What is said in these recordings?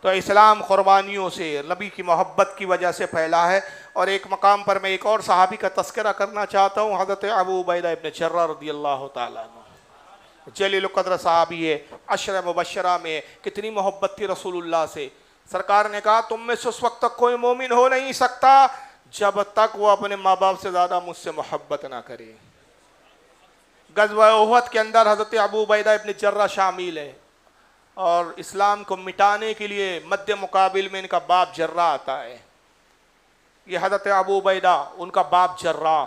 تو اسلام قربانیوں سے، نبی کی محبت کی وجہ سے پھیلا ہے۔ اور ایک مقام پر میں ایک اور صحابی کا تذکرہ کرنا چاہتا ہوں، حضرت ابو عبیدہ ابن جراح رضی اللہ تعالیٰ عنہ، جلیل القدر صحابی ہے، عشرہ مبشرہ میں کتنی محبت تھی رسول اللہ سے۔ سرکار نے کہا تم میں سے اس وقت تک کوئی مومن ہو نہیں سکتا جب تک وہ اپنے ماں باپ سے زیادہ مجھ سے محبت نہ کرے۔ غزوہ احد کے اندر حضرت ابو عبیدہ ابن جراح شامل ہے، اور اسلام کو مٹانے کے لیے مد مقابل میں ان کا باپ جراح آتا ہے۔ یہ حضرت ابو عبیدہ، ان کا باپ جراح،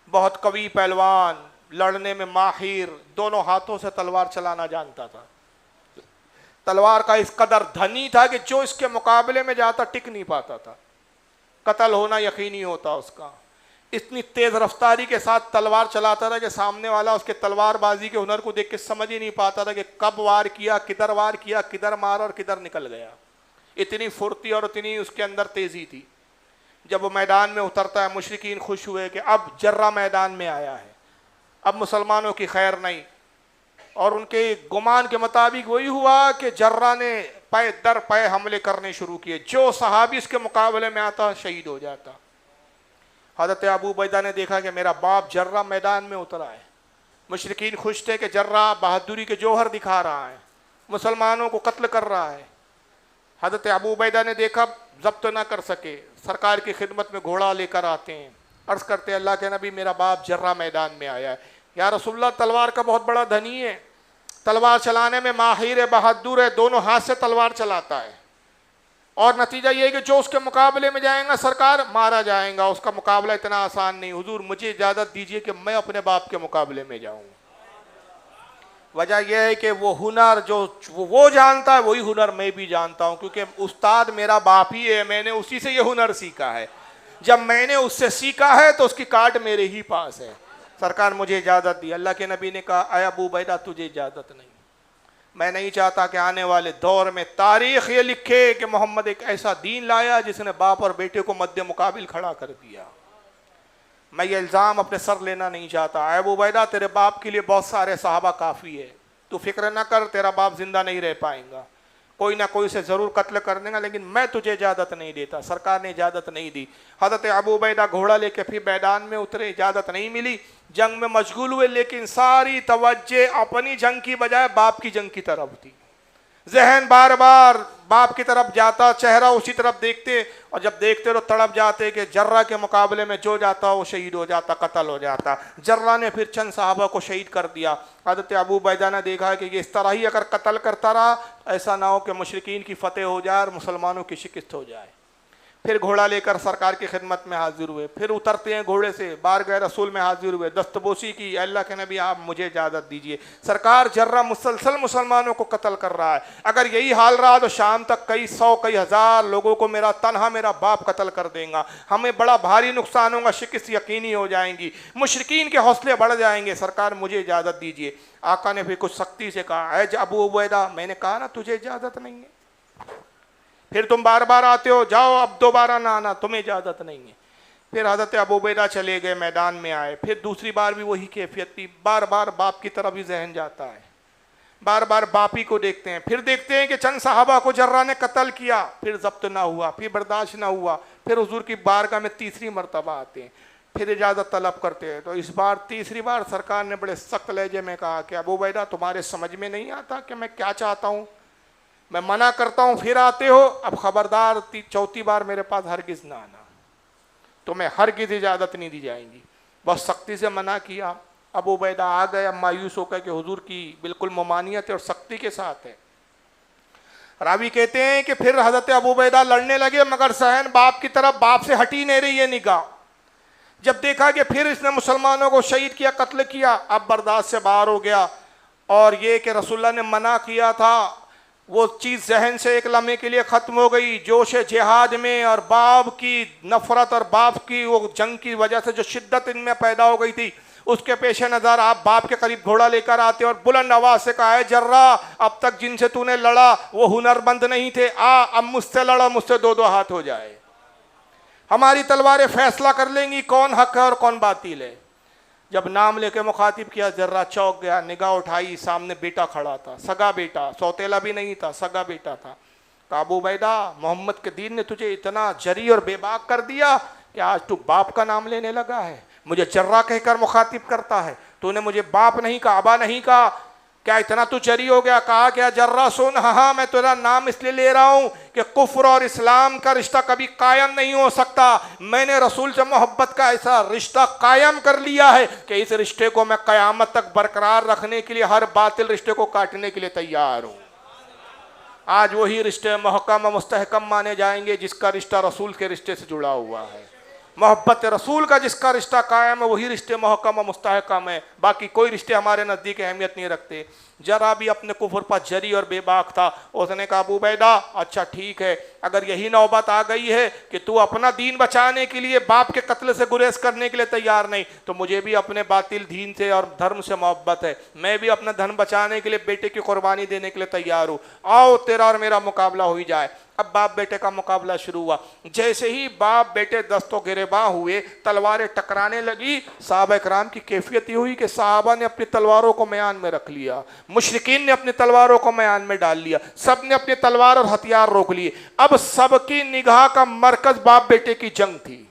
بہت قوی پہلوان، لڑنے میں ماہر، دونوں ہاتھوں سے تلوار چلانا جانتا تھا۔ تلوار کا اس قدر دھنی تھا کہ جو اس کے مقابلے میں جاتا ٹک نہیں پاتا تھا، قتل ہونا یقینی ہوتا اس کا۔ اتنی تیز رفتاری کے ساتھ تلوار چلاتا تھا کہ سامنے والا اس کے تلوار بازی کے ہنر کو دیکھ کے سمجھ ہی نہیں پاتا تھا کہ کب وار کیا، کدھر مارا اور کدھر نکل گیا۔ اتنی پھرتی اور اتنی اس کے اندر تیزی تھی۔ جب وہ میدان میں اترتا ہے مشرکین خوش ہوئے کہ اب جراح میدان میں آیا ہے، اب مسلمانوں کی خیر نہیں۔ اور ان کے گمان کے مطابق وہی ہوا کہ جراح نے پے در پے حملے کرنے شروع کیے، جو صحابی اس کے مقابلے میں آتا شہید ہو جاتا۔ حضرت ابو عبیدہ نے دیکھا کہ میرا باپ جراح میدان میں اترا ہے۔ مشرکین خوش تھے کہ جراح بہادری کے جوہر دکھا رہا ہے، مسلمانوں کو قتل کر رہا ہے۔ حضرت ابو عبیدہ نے دیکھا، ضبط نہ کر سکے، سرکار کی خدمت میں گھوڑا لے کر آتے ہیں، عرض کرتے ہیں اللہ کے نبی میرا باپ جراح میدان میں آیا ہے۔ یا رسول اللہ تلوار کا بہت بڑا دھنی ہے، تلوار چلانے میں ماہر ہے، بہادر ہے، دونوں ہاتھ سے تلوار چلاتا ہے، اور نتیجہ یہ ہے کہ جو اس کے مقابلے میں جائیں گا سرکار مارا جائیں گا، اس کا مقابلہ اتنا آسان نہیں، حضور مجھے اجازت دیجیے کہ میں اپنے باپ کے مقابلے میں جاؤں۔ وجہ یہ ہے کہ وہ ہنر جو وہ جانتا ہے وہی ہنر میں بھی جانتا ہوں، کیونکہ استاد میرا باپ ہی ہے، میں نے اسی سے یہ ہنر سیکھا ہے۔ جب میں نے اس سے سیکھا ہے تو اس کی کارڈ میرے ہی پاس ہے۔ سرکار مجھے اجازت دی۔ اللہ کے نبی نے کہا اے ابو عبیدہ تجھے اجازت نہیں، میں نہیں چاہتا کہ آنے والے دور میں تاریخ یہ لکھے کہ محمد ایک ایسا دین لایا جس نے باپ اور بیٹے کو مد مقابل کھڑا کر دیا۔ میں یہ الزام اپنے سر لینا نہیں چاہتا۔ اے ابو عبیدہ تیرے باپ کے لیے بہت سارے صحابہ کافی ہے، تو فکر نہ کر، تیرا باپ زندہ نہیں رہ پائیں گا، کوئی نہ کوئی سے ضرور قتل کر دیں گا، لیکن میں تجھے اجازت نہیں دیتا۔ سرکار نے اجازت نہیں دی۔ حضرت ابو عبیدہ گھوڑا لے کے پھر میدان میں اترے، اجازت نہیں ملی، جنگ میں مشغول ہوئے، لیکن ساری توجہ اپنی جنگ کی بجائے باپ کی جنگ کی طرف تھی۔ ذہن بار بار باپ کی طرف جاتا، چہرہ اسی طرف دیکھتے، اور جب دیکھتے تو تڑپ جاتے کہ جراح کے مقابلے میں جو جاتا وہ شہید ہو جاتا، قتل ہو جاتا۔ جراح نے پھر چند صحابہ کو شہید کر دیا۔ حضرت ابو عبیدہ نے دیکھا کہ یہ اس طرح ہی اگر قتل کرتا رہا، ایسا نہ ہو کہ مشرکین کی فتح ہو جائے اور مسلمانوں کی شکست ہو جائے۔ پھر گھوڑا لے کر سرکار کی خدمت میں حاضر ہوئے، پھر اترتے ہیں گھوڑے سے، بارگاہ رسول میں حاضر ہوئے، دستبوسی کی، اللہ کے نبی آپ مجھے اجازت دیجئے، سرکار جراح مسلسل مسلمانوں کو قتل کر رہا ہے، اگر یہی حال رہا تو شام تک کئی سو کئی ہزار لوگوں کو میرا باپ قتل کر دیں گا، ہمیں بڑا بھاری نقصان ہوگا، شکست یقینی ہو جائیں گی، مشرکین کے حوصلے بڑھ جائیں گے، سرکار مجھے اجازت دیجئے۔ آقا نے پھر کچھ سختی سے کہا اے ابو عبیدہ میں نے کہا نا تجھے اجازت نہیں ہے، پھر تم بار بار آتے ہو، جاؤ اب دوبارہ نہ آنا، تمہیں اجازت نہیں ہے۔ پھر حضرت ابو عبیدہ چلے گئے، میدان میں آئے، پھر دوسری بار بھی وہی کیفیت تھی، بار بار باپ کی طرف ہی ذہن جاتا ہے، بار بار باپ ہی کو دیکھتے ہیں۔ پھر دیکھتے ہیں کہ چند صحابہ کو جراح نے قتل کیا، پھر ضبط نہ ہوا، پھر برداشت نہ ہوا، پھر حضور کی بارگاہ میں تیسری مرتبہ آتے ہیں، پھر اجازت طلب کرتے ہیں۔ تو اس بار تیسری بار سرکار نے بڑے سخت لہجے میں کہا کہ ابو عبیدہ تمہارے سمجھ میں نہیں آتا کہ میں کیا چاہتا ہوں، میں منع کرتا ہوں پھر آتے ہو، اب خبردار چوتھی بار میرے پاس ہرگز نہ آنا، تمہیں ہرگز اجازت نہیں دی جائیں گی۔ بہت سختی سے منع کیا۔ ابو عبیدہ آ گئے، اب مایوس ہو کر کہ حضور کی بالکل ممانعت اور سختی کے ساتھ ہے۔ راوی کہتے ہیں کہ پھر حضرت ابو عبیدہ لڑنے لگے، مگر ذہن باپ کی طرف، باپ سے ہٹی نہیں رہی ہے نگاہ۔ جب دیکھا کہ پھر اس نے مسلمانوں کو شہید کیا، قتل کیا، اب برداشت سے باہر ہو گیا، اور یہ کہ رسول اللہ نے منع کیا تھا وہ چیز ذہن سے ایک لمحے کے لیے ختم ہو گئی۔ جوش جہاد میں اور باپ کی نفرت اور باپ کی وہ جنگ کی وجہ سے جو شدت ان میں پیدا ہو گئی تھی، اس کے پیش نظر آپ باپ کے قریب گھوڑا لے کر آتے اور بلند آواز سے کہا ہے جراح اب تک جن سے تو نے لڑا وہ ہنر مند نہیں تھے، اب مجھ سے لڑا، مجھ سے دو دو ہاتھ ہو جائے، ہماری تلواریں فیصلہ کر لیں گی کون حق ہے اور کون باطل ہے۔ جب نام لے کے مخاطب کیا جراح چوک گیا، نگاہ اٹھائی، سامنے بیٹا کھڑا تھا، سگا بیٹا، سوتیلا بھی نہیں تھا، سگا بیٹا تھا۔ کہا ابو عبیدہ محمد کے دین نے تجھے اتنا جری اور بے باک کر دیا کہ آج تو باپ کا نام لینے لگا ہے، مجھے جرہ کہہ کر مخاطب کرتا ہے، تو نے مجھے باپ نہیں کہا، ابا نہیں کہا، کیا اتنا تو جری ہو گیا؟ کہا کیا جرہ سن، ہاں میں تیرا نام اس لیے لے رہا ہوں کہ کفر اور اسلام کا رشتہ کبھی قائم نہیں ہو سکتا، میں نے رسول سے محبت کا ایسا رشتہ قائم کر لیا ہے کہ اس رشتے کو میں قیامت تک برقرار رکھنے کے لیے ہر باطل رشتے کو کاٹنے کے لیے تیار ہوں۔ آج وہی رشتے محکم و مستحکم مانے جائیں گے جس کا رشتہ رسول کے رشتے سے جڑا ہوا ہے۔ محبت رسول کا جس کا رشتہ قائم ہے وہی رشتے محکم و مستحکم ہے، باقی کوئی رشتے ہمارے نزدیک اہمیت نہیں رکھتے۔ جرا بھی اپنے کفر پر جری اور بے باک تھا، اس نے کہا ابو عبیدہ اچھا ٹھیک ہے، اگر یہی نوبت آ گئی ہے کہ تو اپنا دین بچانے کے لیے باپ کے قتل سے گریز کرنے کے لیے تیار نہیں، تو مجھے بھی اپنے باطل دین سے اور دھرم سے محبت ہے، میں بھی اپنا دھن بچانے کے لیے بیٹے کی قربانی دینے کے لیے تیار ہوں، آؤ تیرا اور میرا مقابلہ ہوئی جائے۔ اب باپ بیٹے کا مقابلہ شروع ہوا، جیسے ہی باپ بیٹے دست و گریباں ہوئے، تلواریں ٹکرانے لگی، صحابہ کرام کی کیفیت یہ ہوئی کہ صحابہ نے اپنی تلواروں کو میان میں رکھ لیا، مشرکین نے اپنی تلواروں کو میان میں ڈال لیا، سب نے اپنی تلوار اور ہتھیار روک لیے۔ اب سب کی نگاہ کا مرکز باپ بیٹے کی جنگ تھی،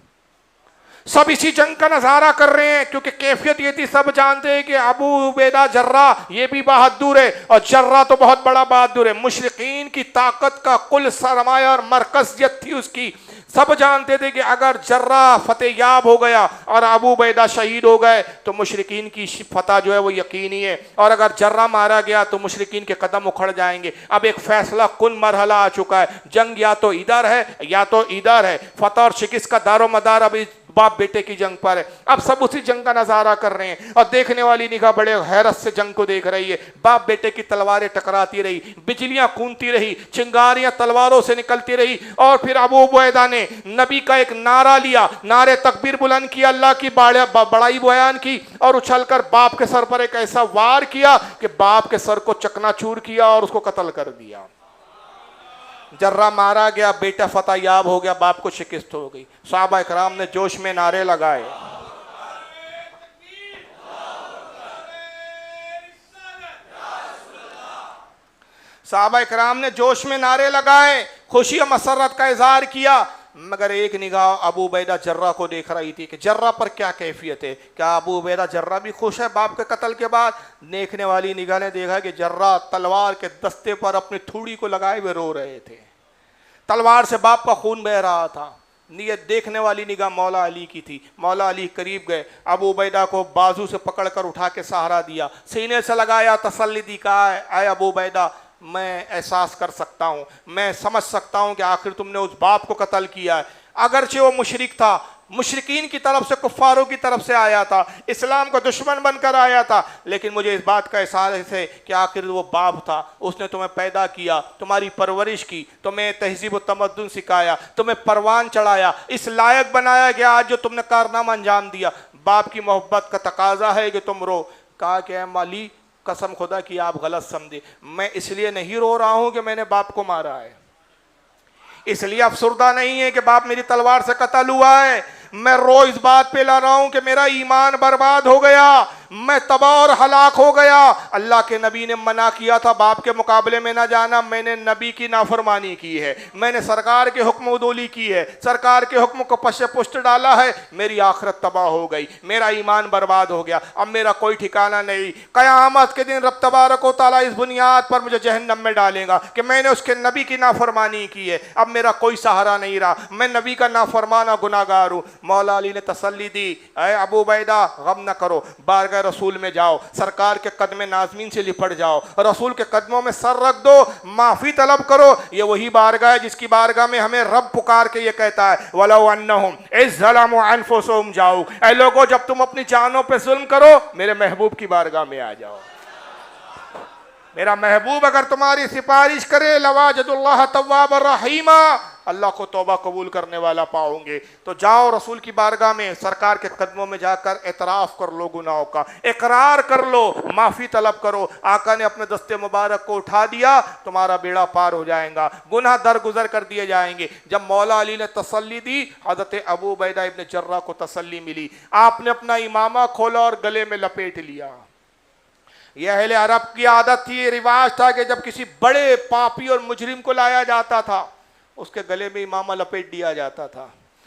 سب اسی جنگ کا نظارہ کر رہے ہیں، کیونکہ کیفیت یہ تھی، سب جانتے ہیں کہ ابو عبیدہ جرہ یہ بھی بہادر ہے اور جرہ تو بہت بڑا بہادر ہے، مشرقین کی طاقت کا کل سرمایہ اور مرکزیت تھی اس کی۔ سب جانتے تھے کہ اگر جرہ فتح یاب ہو گیا اور ابو عبیدہ شہید ہو گئے تو مشرقین کی فتح جو ہے وہ یقینی ہے، اور اگر جرہ مارا گیا تو مشرقین کے قدم اکھڑ جائیں گے۔ اب ایک فیصلہ کن مرحلہ آ چکا ہے، جنگ یا تو ادھر ہے یا تو ادھر ہے، فتح اور شکست کا دار و مدار اب باپ بیٹے کی جنگ پر ہے۔ اب سب اسی جنگ کا نظارہ کر رہے ہیں اور دیکھنے والی نگاہ بڑے حیرت سے جنگ کو دیکھ رہی ہے۔ باپ بیٹے کی تلواریں ٹکراتی رہی، بجلیاں کونتی رہی، چنگاریاں تلواروں سے نکلتی رہی، اور پھر ابو عبیدہ نے نبی کا ایک نعرہ لیا، نعرے تکبیر بلند کیا، اللہ کی بڑائی بیان کی، اور اچھل کر باپ کے سر پر ایک ایسا وار کیا کہ باپ کے سر کو چکنا چور کیا اور اس کو قتل کر دیا۔ جرہ مارا گیا، بیٹا فتح یاب ہو گیا، باپ کو شکست ہو گئی۔ صحابہ اکرام نے جوش میں نعرے لگائے، صحابہ اکرام نے جوش میں نعرے لگائے، خوشی و مسرت کا اظہار کیا، مگر ایک نگاہ ابو عبیدہ جرہ کو دیکھ رہی تھی کہ جرہ پر کیا کیفیت ہے، کیا ابو عبیدہ جرہ بھی خوش ہے باپ کے قتل کے بعد؟ دیکھنے والی نگاہ نے دیکھا کہ جرہ تلوار کے دستے پر اپنی تھوڑی کو لگائے ہوئے رو رہے تھے، تلوار سے باپ کا خون بہ رہا تھا۔ نیت دیکھنے والی نگاہ مولا علی کی تھی، مولا علی قریب گئے، ابو عبیدہ کو بازو سے پکڑ کر اٹھا کے سہارا دیا، سینے سے لگایا، تسلی دی، کہا اے ابو عبیدہ میں احساس کر سکتا ہوں، میں سمجھ سکتا ہوں کہ آخر تم نے اس باپ کو قتل کیا ہے، اگرچہ وہ مشرک تھا، مشرکین کی طرف سے، کفاروں کی طرف سے آیا تھا، اسلام کا دشمن بن کر آیا تھا، لیکن مجھے اس بات کا احساس ہے کہ آخر وہ باپ تھا، اس نے تمہیں پیدا کیا، تمہاری پرورش کی، تمہیں تہذیب و تمدن سکھایا، تمہیں پروان چڑھایا، اس لائق بنایا گیا آج جو تم نے کارنامہ انجام دیا، باپ کی محبت کا تقاضا ہے کہ تم رو۔ کہا کہ اے مالی قسم خدا کی آپ غلط سمجھے، میں اس لیے نہیں رو رہا ہوں کہ میں نے باپ کو مارا ہے، اس لیے افسردہ نہیں ہے کہ باپ میری تلوار سے قتل ہوا ہے، میں رو اس بات پہ لا رہا ہوں کہ میرا ایمان برباد ہو گیا، میں تباہ اور ہلاک ہو گیا۔ اللہ کے نبی نے منع کیا تھا باپ کے مقابلے میں نہ جانا، میں نے نبی کی نافرمانی کی ہے، میں نے سرکار کے حکم عدولی کی ہے، سرکار کے حکم کو پش پشت ڈالا ہے، میری آخرت تباہ ہو گئی، میرا ایمان برباد ہو گیا، اب میرا کوئی ٹھکانہ نہیں، قیامت کے دن رب تبارک و تعالیٰ اس بنیاد پر مجھے جہنم میں ڈالے گا کہ میں نے اس کے نبی کی نافرمانی کی ہے، اب میرا کوئی سہارا نہیں رہا، میں نبی کا نافرمان اور گناہگار ہوں۔ مولا علی نے تسلی دی، اے ابو عبیدہ غم نہ کرو، بارگاہ رسول میں جاؤ، سرکار کے قدم نازمین سے لپٹ جاؤ، رسول کے قدموں میں سر رکھ دو، معافی طلب کرو، یہ وہی بارگاہ ہے جس کی بارگاہ میں ہمیں رب پکار کے یہ کہتا ہے وَلَوْ أَنَّهُمْ إِذْ ظَلَمُوا أَنفُسَهُمْ جَاءُوكَ، اے لوگوں جب تم اپنی جانوں پہ ظلم کرو میرے محبوب کی بارگاہ میں آ جاؤ، میرا محبوب اگر تمہاری سفارش کرے لَوَاجَدُ اللَّهَ تَوَّابًا رَحِيمًا، اللہ کو توبہ قبول کرنے والا پاؤں گے۔ تو جاؤ رسول کی بارگاہ میں، سرکار کے قدموں میں جا کر اعتراف کر لو گناہوں کا، اقرار کر لو، معافی طلب کرو، آقا نے اپنے دستے مبارک کو اٹھا دیا، تمہارا بیڑا پار ہو جائے گا، گناہ درگزر کر دیے جائیں گے۔ جب مولا علی نے تسلی دی، حضرت ابو عبیدہ ابن جرہ کو تسلی ملی، آپ نے اپنا امامہ کھولا اور گلے میں لپیٹ لیا، یہ اہل عرب کی عادت تھی، یہ رواج تھا کہ جب کسی بڑے پاپی اور مجرم کو لایا جاتا تھا اس کے گلے میں امامہ لپیٹ دیا جاتا تھا۔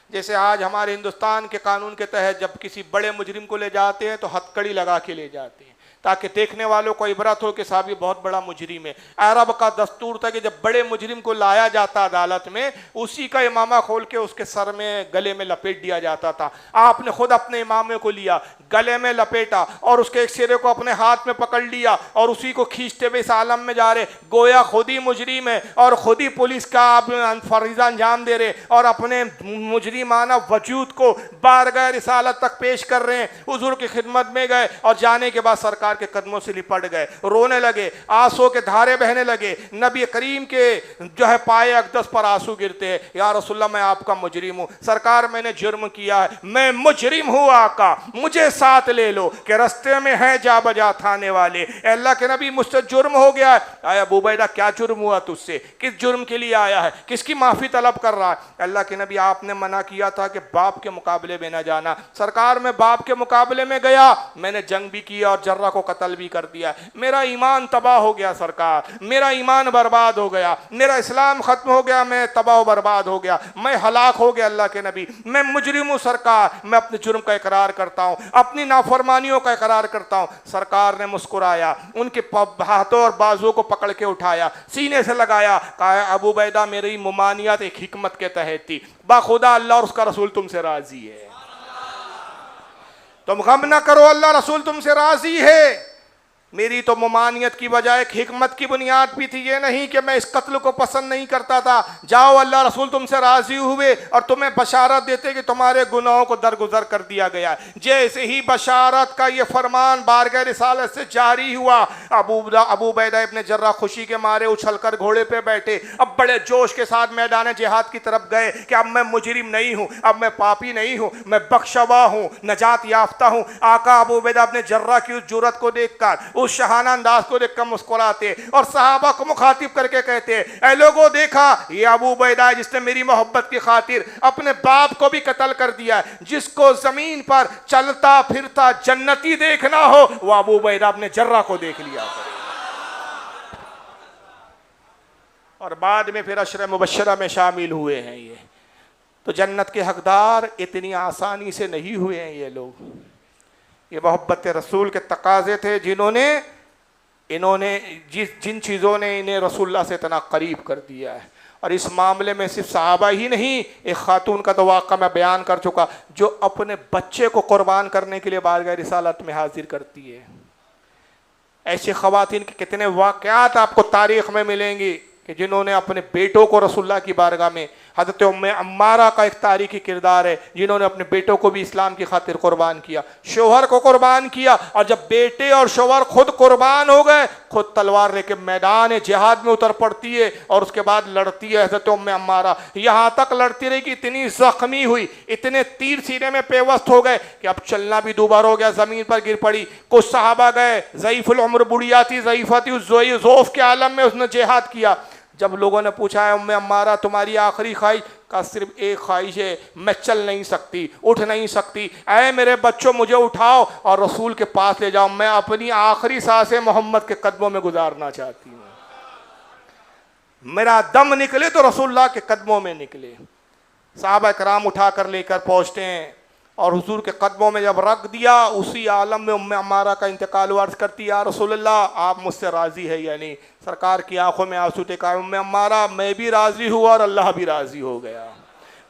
جیسے آج ہمارے ہندوستان کے قانون کے تحت جب کسی بڑے مجرم کو لے جاتے ہیں تو ہتکڑی لگا کے لے جاتے ہیں تاکہ دیکھنے والوں کو عبرت ہو کہ صاحب یہ بہت بڑا مجرم ہے۔ عرب کا دستور تھا کہ جب بڑے مجرم کو لایا جاتا عدالت میں اسی کا امامہ کھول کے اس کے سر میں گلے میں لپیٹ دیا جاتا تھا۔ آپ نے خود اپنے امامے کو لیا، گلے میں لپیٹا اور اس کے ایک سرے کو اپنے ہاتھ میں پکڑ لیا اور اسی کو کھینچتے ہوئے اس عالم میں جا رہے، گویا خود ہی مجرم ہے اور خود ہی پولیس کا آپ فریضہ انجام دے رہے اور اپنے مجرمانہ وجود کو بارگاہ رسالت تک پیش کر رہے ہیں۔ حضور کی خدمت میں گئے اور جانے کے بعد سرکار کے قدموں سے لپٹ گئے، رونے لگے، آنسوں کے دھارے بہنے لگے۔ نبی کریم کے جو ہے پائے اقدس پر آنسو گرتے ہیں، یا رسول اللہ میں آپ کا مجرم ہوں، سرکار میں نے جرم کیا ہے، میں مجرم ہوں آقا، مجھے ساتھ لے لو کہ رستے میں ہیں جا بجا تھانے والے۔ اے اللہ کے نبی مجھ سے جرم ہو گیا ہے۔ اے ابو عبیدہ کیا جرم ہوا تجھ سے؟ کس جرم کے لیے آیا ہے؟ کس کی معافی طلب کر رہا ہے؟ اللہ کے نبی آپ نے منع کیا تھا کہ باپ کے مقابلے میں نہ جانا۔ سرکار میں باپ کے مقابلے میں گیا، میں نے جنگ بھی کیا اور جرہ کو قتل بھی کر دیا، میرا ایمان تباہ ہو گیا سرکار، میرا ایمان برباد ہو گیا، میرا اسلام ختم ہو گیا، میں تباہ و برباد ہو گیا، میں ہلاک ہو گیا اللہ کے نبی، میں مجرم ہوں سرکار، میں اپنے جرم کا اقرار کرتا ہوں، اپنی نافرمانیوں کا اقرار کرتا ہوں۔ سرکار نے مسکرایا، ان کے ہاتھوں اور بازو کو پکڑ کے اٹھایا، سینے سے لگایا، کہا ابو عبیدہ میری ممانعت ایک حکمت کے تحت تھی، باخدا اللہ اور اس کا رسول تم سے راضی ہے، تم غم نہ کرو، اللہ رسول تم سے راضی ہے۔ میری تو ممانعت کی وجہ ایک حکمت کی بنیاد بھی تھی، یہ نہیں کہ میں اس قتل کو پسند نہیں کرتا تھا، جاؤ اللہ رسول تم سے راضی ہوئے اور تمہیں بشارت دیتے کہ تمہارے گناہوں کو درگزر کر دیا گیا ہے۔ جیسے ہی بشارت کا یہ فرمان بارگاہ رسالت سے جاری ہوا، ابو عبیدہ ابن جراح خوشی کے مارے اچھل کر گھوڑے پہ بیٹھے، اب بڑے جوش کے ساتھ میدان جہاد کی طرف گئے کہ اب میں مجرم نہیں ہوں، اب میں پاپی نہیں ہوں، میں بخشوا ہوں، نجات یافتہ ہوں۔ آقا ابو عبیدہ ابن جراح کی اس جرأت کو دیکھ کر، اس شہانہ انداز کو دیکھ کر مسکراتے اور صحابہ کو مخاطب کر کے کہتے، اے لوگوں دیکھا یہ ابو عبیدہ ہے جس نے میری محبت کی خاطر اپنے باپ کو بھی قتل کر دیا ہے۔ جس کو زمین پر چلتا پھرتا جنتی دیکھنا ہو وہ ابو عبیدہ ابن جراح کو دیکھ لیا کرے۔ اور بعد میں پھر عشرہ مبشرہ میں شامل ہوئے ہیں۔ یہ تو جنت کے حقدار اتنی آسانی سے نہیں ہوئے ہیں یہ لوگ، یہ محبت رسول کے تقاضے تھے انہوں نے جن چیزوں نے انہیں رسول اللہ سے اتنا قریب کر دیا ہے۔ اور اس معاملے میں صرف صحابہ ہی نہیں، ایک خاتون کا تو واقعہ میں بیان کر چکا جو اپنے بچے کو قربان کرنے کے لیے بارگاہ رسالت میں حاضر کرتی ہے۔ ایسی خواتین کے کتنے واقعات آپ کو تاریخ میں ملیں گی کہ جنہوں نے اپنے بیٹوں کو رسول اللہ کی بارگاہ میں، حضرت ام عمارہ کا ایک تاریخی کردار ہے جنہوں نے اپنے بیٹوں کو بھی اسلام کی خاطر قربان کیا، شوہر کو قربان کیا، اور جب بیٹے اور شوہر خود قربان ہو گئے خود تلوار لے کے میدان جہاد میں اتر پڑتی ہے اور اس کے بعد لڑتی ہے حضرت ام عمارہ، یہاں تک لڑتی رہی کہ اتنی زخمی ہوئی، اتنے تیر سینے میں پیوست ہو گئے کہ اب چلنا بھی دوبارہ ہو گیا، زمین پر گر پڑی۔ کچھ صحابہ گئے، ضعیف العمر بڑھیا تھی، ضعیفہ تھی، ضعف کے عالم میں اس نے جہاد کیا۔ جب لوگوں نے پوچھا ہے ام عمارہ تمہاری آخری خواہش؟ کہا صرف ایک خواہش ہے، میں چل نہیں سکتی، اٹھ نہیں سکتی، اے میرے بچوں مجھے اٹھاؤ اور رسول کے پاس لے جاؤ، میں اپنی آخری سانسیں محمد کے قدموں میں گزارنا چاہتی ہوں، میرا دم نکلے تو رسول اللہ کے قدموں میں نکلے۔ صحابہ کرام اٹھا کر لے کر پہنچتے ہیں اور حضور کے قدموں میں جب رکھ دیا اسی عالم میں ام عمارہ کا انتقال، عرض کرتی یا رسول اللہ آپ مجھ سے راضی ہے یا نہیں؟ سرکار کی آنکھوں میں آنسو تھے، کہا ام عمارہ میں بھی راضی ہوا اور اللہ بھی راضی ہو گیا،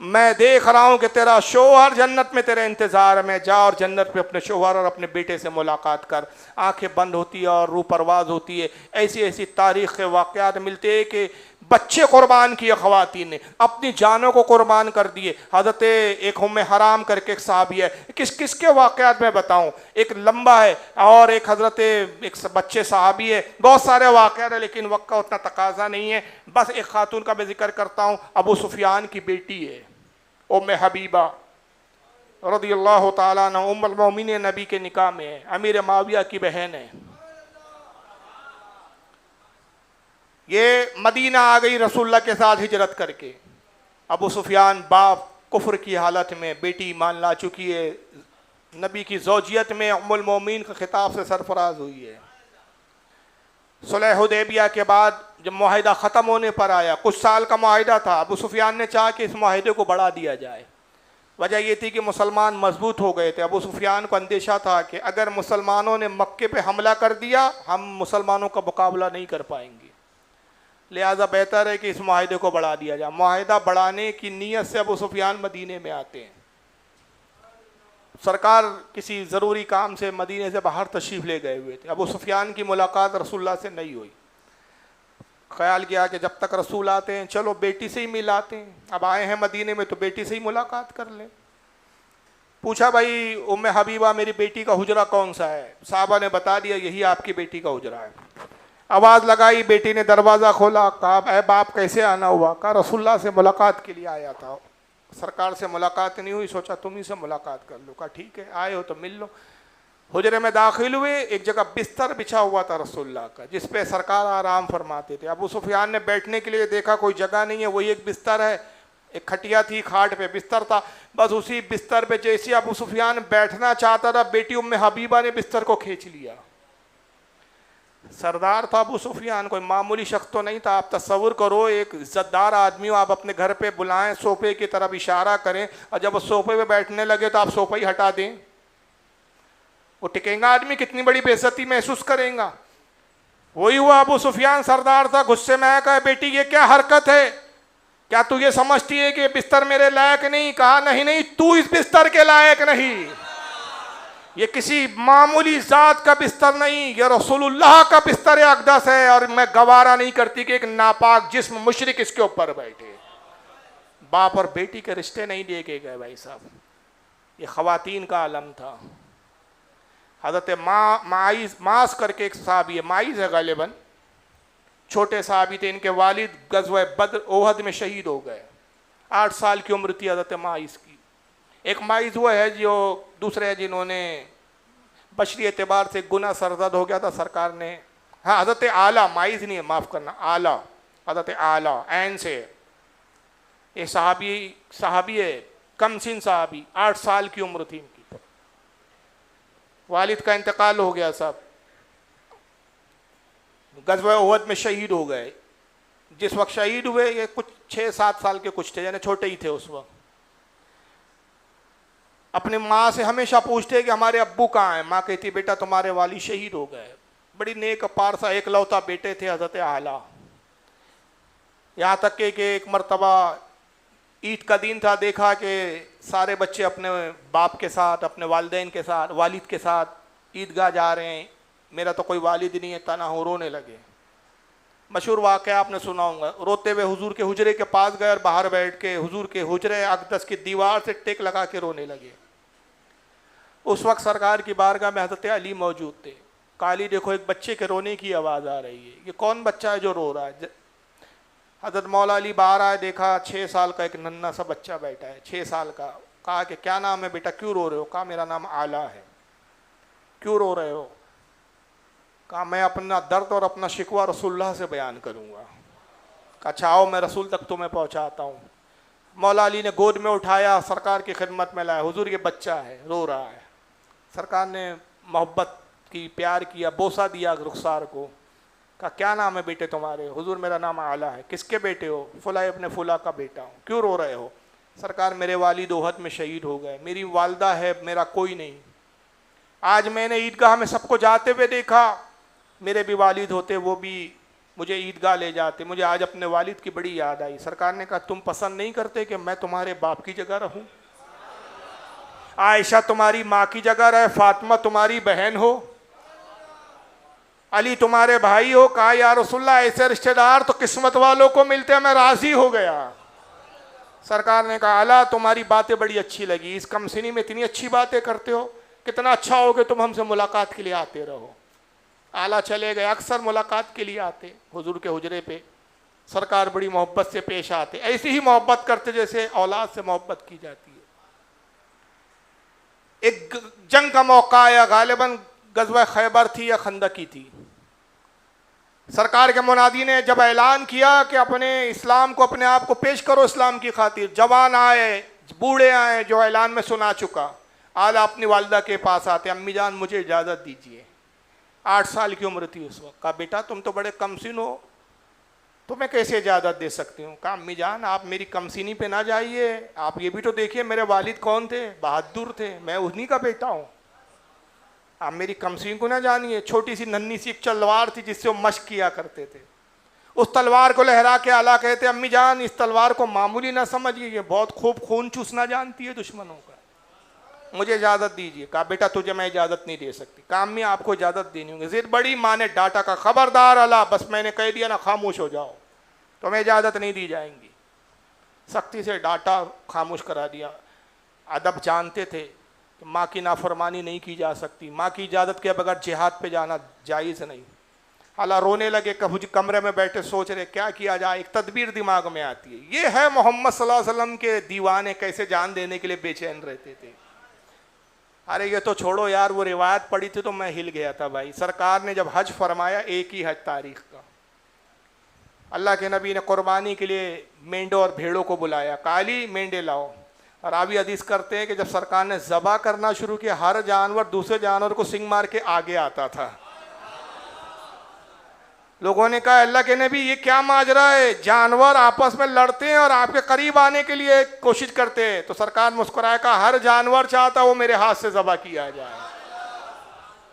میں دیکھ رہا ہوں کہ تیرا شوہر جنت میں تیرے انتظار میں، جا اور جنت میں اپنے شوہر اور اپنے بیٹے سے ملاقات کر۔ آنکھیں بند ہوتی ہے اور روح پرواز ہوتی ہے۔ ایسی ایسی تاریخ کے واقعات ملتے ہیں کہ بچے قربان کیے خواتین نے، اپنی جانوں کو قربان کر دیے۔ حضرت ایک ام حرام کر کے ایک صحابی ہے، کس کے واقعات میں بتاؤں، ایک لمبا ہے اور ایک حضرت ایک بچے صحابی ہے، بہت سارے واقعات ہیں لیکن وقت کا اتنا تقاضا نہیں ہے، بس ایک خاتون کا میں ذکر کرتا ہوں۔ ابو سفیان کی بیٹی ہے ام حبیبہ رضی اللہ تعالیٰ عنہ، ام المومنین نبی کے نکاح میں ہے، امیر معاویہ کی بہن ہے۔ یہ مدینہ آ گئی رسول اللہ کے ساتھ ہجرت کر کے۔ ابو سفیان باپ کفر کی حالت میں، بیٹی ایمان لا چکی ہے، نبی کی زوجیت میں ام المومنین کے خطاب سے سرفراز ہوئی ہے۔ صلح حدیبیہ کے بعد جب معاہدہ ختم ہونے پر آیا، کچھ سال کا معاہدہ تھا، ابو سفیان نے چاہا کہ اس معاہدے کو بڑھا دیا جائے۔ وجہ یہ تھی کہ مسلمان مضبوط ہو گئے تھے، ابو سفیان کو اندیشہ تھا کہ اگر مسلمانوں نے مکے پہ حملہ کر دیا ہم مسلمانوں کا مقابلہ نہیں کر پائیں گے، لہٰذا بہتر ہے کہ اس معاہدے کو بڑھا دیا جائے۔ معاہدہ بڑھانے کی نیت سے ابو سفیان مدینے میں آتے ہیں۔ سرکار کسی ضروری کام سے مدینے سے باہر تشریف لے گئے ہوئے تھے، ابو سفیان کی ملاقات رسول اللہ سے نہیں ہوئی۔ خیال کیا کہ جب تک رسول آتے ہیں چلو بیٹی سے ہی مل آتے ہیں، اب آئے ہیں مدینے میں تو بیٹی سے ہی ملاقات کر لیں۔ پوچھا بھائی ام حبیبہ میری بیٹی کا حجرہ کون سا ہے؟ صحابہ نے بتا دیا یہی آپ کی بیٹی کا حجرہ ہے۔ آواز لگائی، بیٹی نے دروازہ کھولا، کہا اے باپ کیسے آنا ہوا؟ کہا رسول اللہ سے ملاقات کے لیے آیا تھا، سرکار سے ملاقات نہیں ہوئی، سوچا تم ہی سے ملاقات کر لو۔ کہا ٹھیک ہے آئے ہو تو مل لو۔ حجرے میں داخل ہوئے، ایک جگہ بستر بچھا ہوا تھا رسول اللہ کا جس پہ سرکار آرام فرماتے تھے۔ ابو سفیان نے بیٹھنے کے لیے دیکھا کوئی جگہ نہیں ہے، وہی ایک بستر ہے، ایک کھٹیا تھی، کھاٹ پہ بستر تھا، بس اسی بستر پہ جیسے ابو سفیان بیٹھنا چاہتا تھا بیٹی ام حبیبہ نے بستر کو کھینچ لیا۔ سردار تھا ابو سفیان، کوئی معمولی شخص تو نہیں تھا۔ آپ تصور کرو ایک عزت دار آدمی ہو، آپ اپنے گھر پہ بلائیں، صوفے کی طرف اشارہ کریں اور جب وہ صوفے پہ بیٹھنے لگے تو آپ صوفہ ہی ہٹا دیں، وہ ٹکیں گا آدمی؟ کتنی بڑی بے عزتی محسوس کریں گا۔ وہی ہوا، ابو سفیان سردار تھا، غصے میں آیا، کہا بیٹی یہ کیا حرکت ہے؟ کیا تو یہ سمجھتی ہے کہ یہ بستر میرے لائق نہیں؟ کہا نہیں تو اس بستر کے لائق نہیں، یہ کسی معمولی ذات کا بستر نہیں، یہ رسول اللہ کا بستر اقدس ہے، اور میں گوارا نہیں کرتی کہ ایک ناپاک جسم مشرک اس کے اوپر بیٹھے۔ باپ اور بیٹی کے رشتے نہیں دیکھے گئے بھائی صاحب، یہ خواتین کا عالم تھا۔ حضرت معاذ کر کے ایک صحابی ہے، معاذ ہے غالباً، چھوٹے صحابی تھے، ان کے والد غزوہ بدر احد میں شہید ہو گئے، 8 سال کی عمر تھی حضرت معاذ کی۔ ایک معاذ وہ ہے جو دوسرے ہیں جنہوں نے بشری اعتبار سے گناہ سرزد ہو گیا تھا، سرکار نے، ہاں حضرت اعلیٰ، معاذ نہیں ہے معاف کرنا، اعلیٰ، حضرت اعلیٰ عین سے، یہ صحابی ہے، کم سن صحابی، 8 سال کی عمر تھی ان کی، والد کا انتقال ہو گیا صاحب، غزوہ احد میں شہید ہو گئے۔ جس وقت شہید ہوئے یہ کچھ 6-7 سال کے کچھ تھے، یعنی چھوٹے ہی تھے اس وقت۔ اپنی ماں سے ہمیشہ پوچھتے کہ ہمارے ابو کہاں ہیں؟ ماں کہتی بیٹا تمہارے والد شہید ہو گئے۔ بڑی نیک پارسا ایک لوتا بیٹے تھے حضرت اعلیٰ، یہاں تک کہ ایک مرتبہ عید کا دن تھا، دیکھا کہ سارے بچے اپنے باپ کے ساتھ، اپنے والدین کے ساتھ، والد کے ساتھ عیدگاہ جا رہے ہیں، میرا تو کوئی والد نہیں ہے، تنہا ہو، رونے لگے۔ مشہور واقعہ آپ نے سنا ہوگا، روتے ہوئے حضور کے حجرے کے پاس گئے اور باہر بیٹھ کے حضور کے حجرے اقدس کی دیوار سے ٹیک لگا کے رونے لگے۔ اس وقت سرکار کی بارگاہ میں حضرت علی موجود تھے۔ کالی دیکھو ایک بچے کے رونے کی آواز آ رہی ہے، یہ کون بچہ ہے جو رو رہا ہے؟ حضرت مولا علی باہر آئے، دیکھا 6 سال کا ایک ننھا سا بچہ بیٹھا ہے، 6 سال کا۔ کہا کہ کیا نام ہے بیٹا، کیوں رو رہے ہو؟ کہا میرا نام اعلیٰ ہے۔ کیوں رو رہے ہو؟ کہا میں اپنا درد اور اپنا شکوہ رسول اللہ سے بیان کروں گا۔ کہا اچھا آؤ میں رسول تک تمہیں پہنچاتا ہوں۔ مولا علی نے گود میں اٹھایا، سرکار کی خدمت میں لایا، حضور یہ بچہ ہے رو رہا ہے۔ سرکار نے محبت کی، پیار کیا، بوسہ دیا رخسار کو۔ کہا کیا نام ہے بیٹے تمہارے؟ حضور میرا نام اعلیٰ ہے۔ کس کے بیٹے ہو؟ فلاں ابن فلاں کا بیٹا ہوں۔ کیوں رو رہے ہو؟ سرکار میرے والد احد میں شہید ہو گئے، میری والدہ ہے، میرا کوئی نہیں۔ آج میں نے عیدگاہ میں سب کو جاتے ہوئے دیکھا، میرے بھی والد ہوتے وہ بھی مجھے عیدگاہ لے جاتے، مجھے آج اپنے والد کی بڑی یاد آئی۔ سرکار نے کہا تم پسند نہیں کرتے کہ میں تمہارے باپ کی جگہ رہوں؟ عائشہ تمہاری ماں کی جگہ رہے، فاطمہ تمہاری بہن ہو، علی تمہارے بھائی ہو۔ کہا یا رسول اللہ ایسے رشتہ دار تو قسمت والوں کو ملتے ہیں، میں راضی ہو گیا۔ سرکار نے کہا اعلیٰ تمہاری باتیں بڑی اچھی لگی، اس کم سنی میں اتنی اچھی باتیں کرتے ہو، کتنا اچھا ہو کہ تم ہم سے ملاقات کے لیے آتے رہو۔ اعلیٰ چلے گئے، اکثر ملاقات کے لیے آتے حضور کے حجرے پہ، سرکار بڑی محبت سے پیش آتے، ایسی ہی محبت کرتے جیسے اولاد سے محبت کی جاتی ہے۔ ایک جنگ کا موقع آیا، غالباً غزوہ خیبر تھی یا خندقی تھی۔ سرکار کے منادی نے جب اعلان کیا کہ اپنے اسلام کو، اپنے آپ کو پیش کرو اسلام کی خاطر، جوان آئے، بوڑھے آئے، جو اعلان میں سنا چکا، اعلیٰ اپنی والدہ کے پاس آتے، امی جان مجھے اجازت دیجیے۔ 8 سال کی عمر تھی اس وقت. کہا بیٹا تم تو بڑے کم سن ہو, تمہیں کیسے اجازت دے سکتی ہوں؟ کہا امی جان آپ میری کم سینی پہ نہ جائیے, آپ یہ بھی تو دیکھیے میرے والد کون تھے, بہادر تھے, میں انہی کا بیٹا ہوں. آپ میری کم سین کو نہ جانیے. چھوٹی سی ننھی سی ایک تلوار تھی جس سے وہ مشق کیا کرتے تھے, اس تلوار کو لہرا کے اعلیٰ کہتے امی جان اس تلوار کو معمولی نہ سمجھیے, یہ بہت خوب خون چوسنا جانتی ہے دشمنوں کا, مجھے اجازت دیجیے. کہا بیٹا تجھے میں اجازت نہیں دے سکتی. کہا امی آپ کو اجازت دینی ہوگی. ضد بڑی, ماں نے ڈانٹا. کا خبردار اعلیٰ, بس میں نے کہہ دیا نا خاموش ہو جاؤ, تمہیں اجازت نہیں دی جائیں گی. سختی سے ڈانٹا, خاموش کرا دیا. ادب جانتے تھے کہ ماں کی نافرمانی نہیں کی جا سکتی, ماں کی اجازت کے بغیر جہاد پہ جانا جائز نہیں. حالا رونے لگے, کبھی کمرے میں بیٹھے سوچ رہے کیا کیا جائے. ایک تدبیر دماغ میں آتی ہے, یہ ہے محمد صلی اللہ علیہ وسلم کے دیوانے کیسے جان دینے کے لیے بے چین رہتے تھے. ارے یہ تو چھوڑو یار, وہ روایت پڑھی تھی تو میں ہل گیا تھا بھائی. سرکار نے جب حج فرمایا, ایک ہی حج تاریخ کا, اللہ کے نبی نے قربانی کے لیے مینڈوں اور بھیڑوں کو بلایا, کالی مینڈے لاؤ. اور راوی حدیث کرتے ہیں کہ جب سرکار نے ذبح کرنا شروع کیا, ہر جانور دوسرے جانور کو سنگ مار کے آگے آتا تھا. لوگوں نے کہا اللہ کے نبی یہ کیا ماجرا ہے, جانور آپس میں لڑتے ہیں اور آپ کے قریب آنے کے لیے کوشش کرتے ہیں. تو سرکار مسکرائے, کہا ہر جانور چاہتا وہ میرے ہاتھ سے ذبح کیا جائے,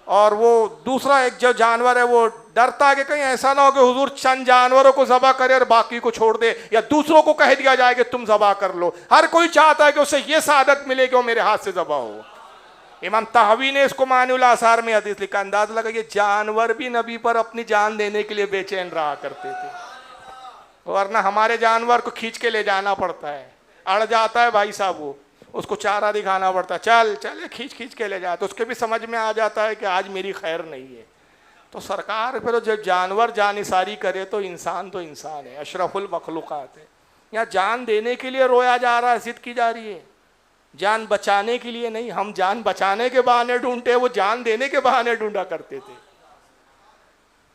اور وہ دوسرا ایک جو جانور ہے وہ ڈرتا ہے کہ کہیں ایسا نہ ہو کہ حضور چند جانوروں کو ذبح کرے اور باقی کو چھوڑ دے, یا دوسروں کو کہہ دیا جائے کہ تم ذبح کر لو. ہر کوئی چاہتا ہے کہ اسے یہ سعادت ملے کہ وہ میرے ہاتھ سے ذبح ہو. امام طحاوی نے اس کو معنی الاثار میں حدیث لکھا, انداز لگا یہ جانور بھی نبی پر اپنی جان دینے کے لیے بے چین رہا کرتے تھے, ورنہ ہمارے جانور کو کھینچ کے لے جانا پڑتا ہے, اڑ جاتا ہے بھائی صاحب, وہ اس کو چارہ دکھانا پڑتا ہے, چل چل کھینچ کے لے جاتا, تو اس کے بھی سمجھ میں آ جاتا ہے کہ آج میری خیر نہیں ہے. تو سرکار پھر جب جانور جانثاری کرے تو انسان ہے, اشرف المخلوقات ہے. یہاں جان دینے کے لیے رویا جا رہا ہے, ضد کی جا رہی ہے, جان بچانے کے لیے نہیں. ہم جان بچانے کے بہانے ڈھونڈتے, وہ جان دینے کے بہانے ڈھونڈا کرتے تھے.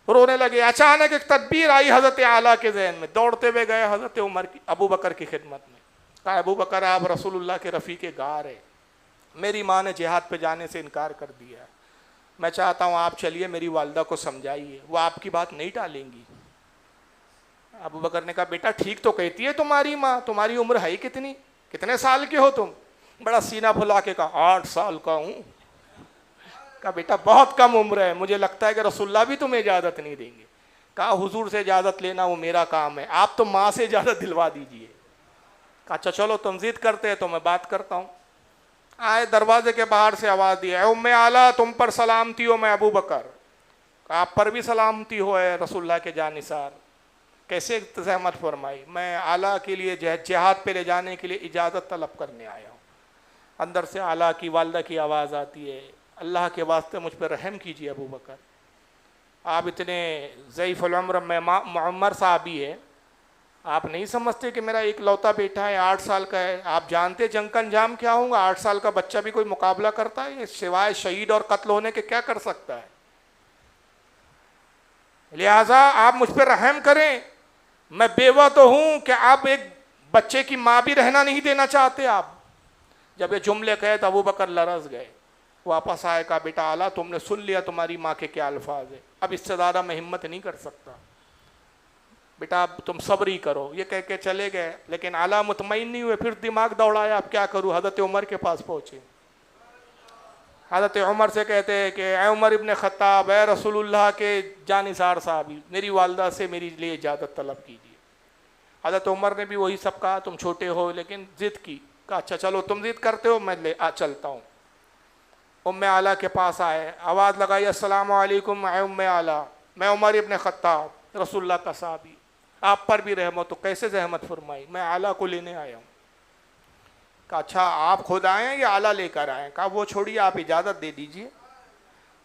رونے لگے. اچانک ایک تدبیر آئی حضرت اعلیٰ کے ذہن میں, دوڑتے ہوئے گئے حضرت عمر کی ابو بکر کی خدمت میں. کہا ابو بکر آپ رسول اللہ کے رفیق غار ہے, میری ماں نے جہاد پہ جانے سے انکار کر دیا, میں چاہتا ہوں آپ چلیے میری والدہ کو سمجھائیے, وہ آپ کی بات نہیں ٹالیں گی. ابو بکر نے کہا بیٹا ٹھیک تو کہتی ہے تمہاری ماں, تمہاری عمر ہے کتنی, کتنے سال کے ہو تم؟ بڑا سینہ پھلا کے کہا 8 سال کا ہوں. کہا بیٹا بہت کم عمر ہے, مجھے لگتا ہے کہ رسول اللہ بھی تمہیں اجازت نہیں دیں گے. کہا حضور سے اجازت لینا وہ میرا کام ہے, آپ تو ماں سے اجازت دلوا دیجئے. کہا اچھا چلو تم ضد کرتے ہیں تو میں بات کرتا ہوں. آئے, دروازے کے باہر سے آواز دی, اے ام اعلیٰ تم پر سلامتی ہو, میں ابو بکر. آپ پر بھی سلامتی ہو اے رسول اللہ کے جانثار. کیسے زحمت فرمائی, میں اعلیٰ کے لیے جہاد پہ لے جانے کے لیے اجازت طلب کرنے آیا ہوں. اندر سے اعلیٰ کی والدہ کی آواز آتی ہے, اللہ کے واسطے مجھ پہ رحم کیجیے ابو بکر, آپ اتنے ضعیف العمر, میں معمر صحابی ہے, آپ نہیں سمجھتے کہ میرا ایک لوتا بیٹا ہے 8 سال کا ہے, آپ جانتے جنگ کا انجام کیا ہوگا, 8 سال کا بچہ بھی کوئی مقابلہ کرتا ہے, سوائے شہید اور قتل ہونے کے کیا کر سکتا ہے. لہٰذا آپ مجھ پہ رحم کریں, میں بیوہ تو ہوں کہ آپ ایک بچے کی ماں بھی رہنا نہیں دینا چاہتے آپ. جب یہ جملے کہے تو ابو بکر لرز گئے, واپس آئے, کہا بیٹا اعلیٰ تم نے سن لیا تمہاری ماں کے کیا الفاظ ہے, اب اس سے زیادہ میں ہمت نہیں کر سکتا, بیٹا اب تم صبر ہی کرو. یہ کہہ کے چلے گئے, لیکن اعلیٰ مطمئن نہیں ہوئے, پھر دماغ دوڑایا اب کیا کروں. حضرت عمر کے پاس پہنچے, حضرت عمر سے کہتے ہیں کہ اے عمر ابن خطاب, اے رسول اللہ کے جانثار صحابی, میری والدہ سے میری لیے اجازت طلب کیجیے. حضرت عمر نے بھی وہی سب کہا, تم چھوٹے ہو لیکن ضد کی. کہا اچھا چلو تم ضد کرتے ہو, میں چلتا ہوں. ام اعلیٰ کے پاس آئے, آواز لگائی السلام علیکم اے ام اعلیٰ, میں عمر ابن خطاب رسول اللہ کا صحابی, آپ پر بھی رحمت ہو. کیسے زحمت فرمائی, میں اعلیٰ کو لینے آیا ہوں. کہا اچھا آپ خود آئے ہیں یا اعلیٰ لے کر آئے ہیں؟ کہا وہ چھوڑیے آپ اجازت دے دیجئے.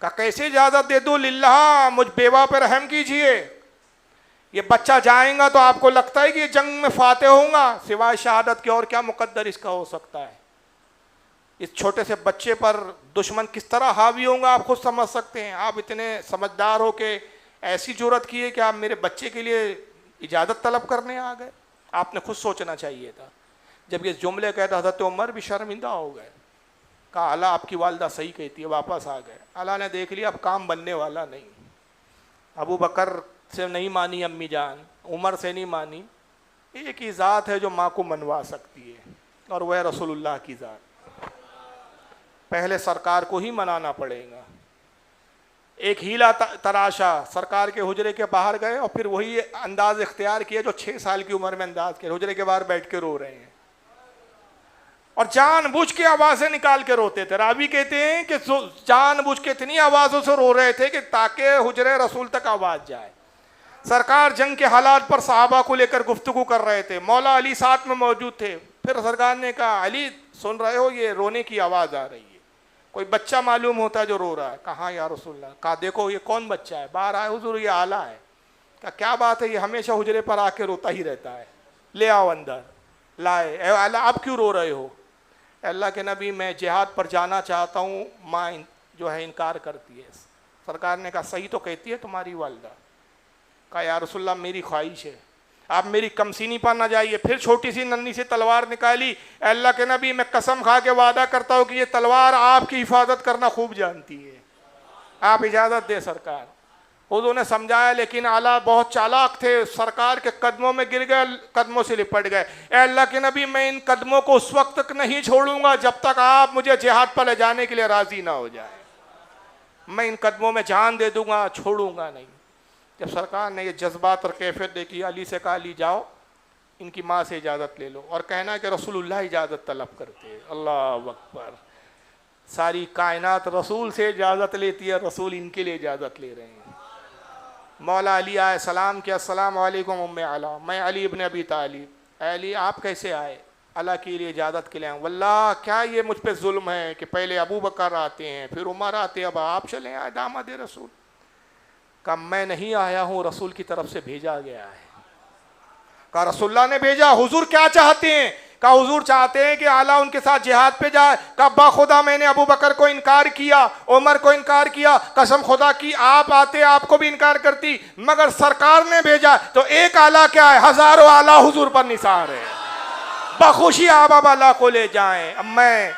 کہا کیسے اجازت دے دوں, للہ مجھ بیوہ پر رحم کیجئے, یہ بچہ جائیں گا تو آپ کو لگتا ہے کہ یہ جنگ میں فاتح ہوں گا, سوائے شہادت کے اور کیا مقدر اس کا ہو سکتا ہے. اس چھوٹے سے بچے پر دشمن کس طرح حاوی ہوں گا آپ خود سمجھ سکتے ہیں. آپ اتنے سمجھدار ہو کہ ایسی جرأت کیے کہ آپ میرے بچے کے لیے اجازت طلب کرنے آ گئے. آپ نے خود سوچنا چاہیے تھا. جب یہ جملے کہتا حضرت عمر بھی شرمندہ ہو گئے, کہا اعلیٰ آپ کی والدہ صحیح کہتی ہے، واپس آ گئے۔ اعلیٰ نے دیکھ لیا اب کام بننے والا نہیں، ابو بکر سے نہیں مانی امی جان، عمر سے نہیں مانی، ایک ہی ذات ہے جو ماں کو منوا سکتی ہے اور وہ ہے رسول اللہ کی ذات، پہلے سرکار کو ہی منانا پڑے گا۔ ایک ہیلا تراشا، سرکار کے حجرے کے باہر گئے اور پھر وہی انداز اختیار کیا جو 6 سال کی عمر میں انداز کیا، حجرے کے باہر بیٹھ کے رو رہے ہیں اور جان بوجھ کے آوازیں نکال کے روتے تھے۔ راوی کہتے ہیں کہ جان بوجھ کے اتنی آوازوں سے رو رہے تھے کہ تاکہ حجرے رسول تک آواز جائے۔ سرکار جنگ کے حالات پر صحابہ کو لے کر گفتگو کر رہے تھے، مولا علی ساتھ میں موجود تھے۔ پھر سرکار نے کہا علی سن رہے ہو یہ رونے کی آواز آ رہی ہے، کوئی بچہ معلوم ہوتا ہے جو رو رہا ہے؟ کہاں یا رسول اللہ؟ کہا دیکھو یہ کون بچہ ہے؟ باہر آئے حضور یہ اعلیٰ ہے۔ کہا کیا بات ہے، یہ ہمیشہ حجرے پر آ کے روتا ہی رہتا ہے، لے آؤ اندر۔ لائے۔ اے اعلیٰ آپ کیوں رو رہے ہو؟ اے اللہ کے نبی میں جہاد پر جانا چاہتا ہوں، ماں جو ہے انکار کرتی ہے۔ سرکار نے کہا صحیح تو کہتی ہے تمہاری والدہ۔ کہا یا رسول اللہ میری خواہش ہے، آپ میری کمسینی پر نہ جائیے۔ پھر چھوٹی سی ننھی سی تلوار نکالی۔ اے اللہ کے نبی میں قسم کھا کے وعدہ کرتا ہوں کہ یہ تلوار آپ کی حفاظت کرنا خوب جانتی ہے، آپ اجازت دے سرکار۔ حضور نے سمجھایا لیکن اعلیٰ بہت چالاک تھے، سرکار کے قدموں میں گر گئے، قدموں سے لپٹ گئے۔ اے اللہ کے نبی میں ان قدموں کو اس وقت تک نہیں چھوڑوں گا جب تک آپ مجھے جہاد پر لے جانے کے لیے راضی نہ ہو جائے، میں ان قدموں میں جان دے دوں گا، چھوڑوں گا نہیں۔ جب سرکار نے یہ جذبات اور کیفیت دیکھی، علی سے کہا علی جاؤ ان کی ماں سے اجازت لے لو، اور کہنا کہ رسول اللہ اجازت طلب کرتے۔ اللہ اکبر، ساری کائنات رسول سے اجازت لیتی ہے، رسول ان کے لیے اجازت لے رہے ہیں۔ مولا علی آئے، سلام کیا، السلام علیکم ام اعلیٰ، میں علی ابن ابی طالب۔ اے علی آپ کیسے آئے؟ اللہ کے لیے اجازت کے لیے آئے۔ واللہ کیا یہ مجھ پہ ظلم ہے کہ پہلے ابو بکر آتے ہیں پھر عمر آتے ہیں، اب آپ چلے آئے داماد رسول؟ کہا میں نہیں آیا ہوں، رسول کی طرف سے بھیجا گیا ہے۔ کہا رسول اللہ نے بھیجا، حضور کیا چاہتے ہیں؟ کہا حضور چاہتے ہیں کہ اعلیٰ ان کے ساتھ جہاد پہ جائے۔ کہا باخدا میں نے ابو بکر کو انکار کیا، عمر کو انکار کیا، قسم خدا کی آپ آتے آپ کو بھی انکار کرتی، مگر سرکار نے بھیجا تو ایک اعلیٰ کیا ہے، ہزاروں اعلیٰ حضور پر نثار ہے، بخوشی آپ اب اعلیٰ کو لے جائیں۔ اب میں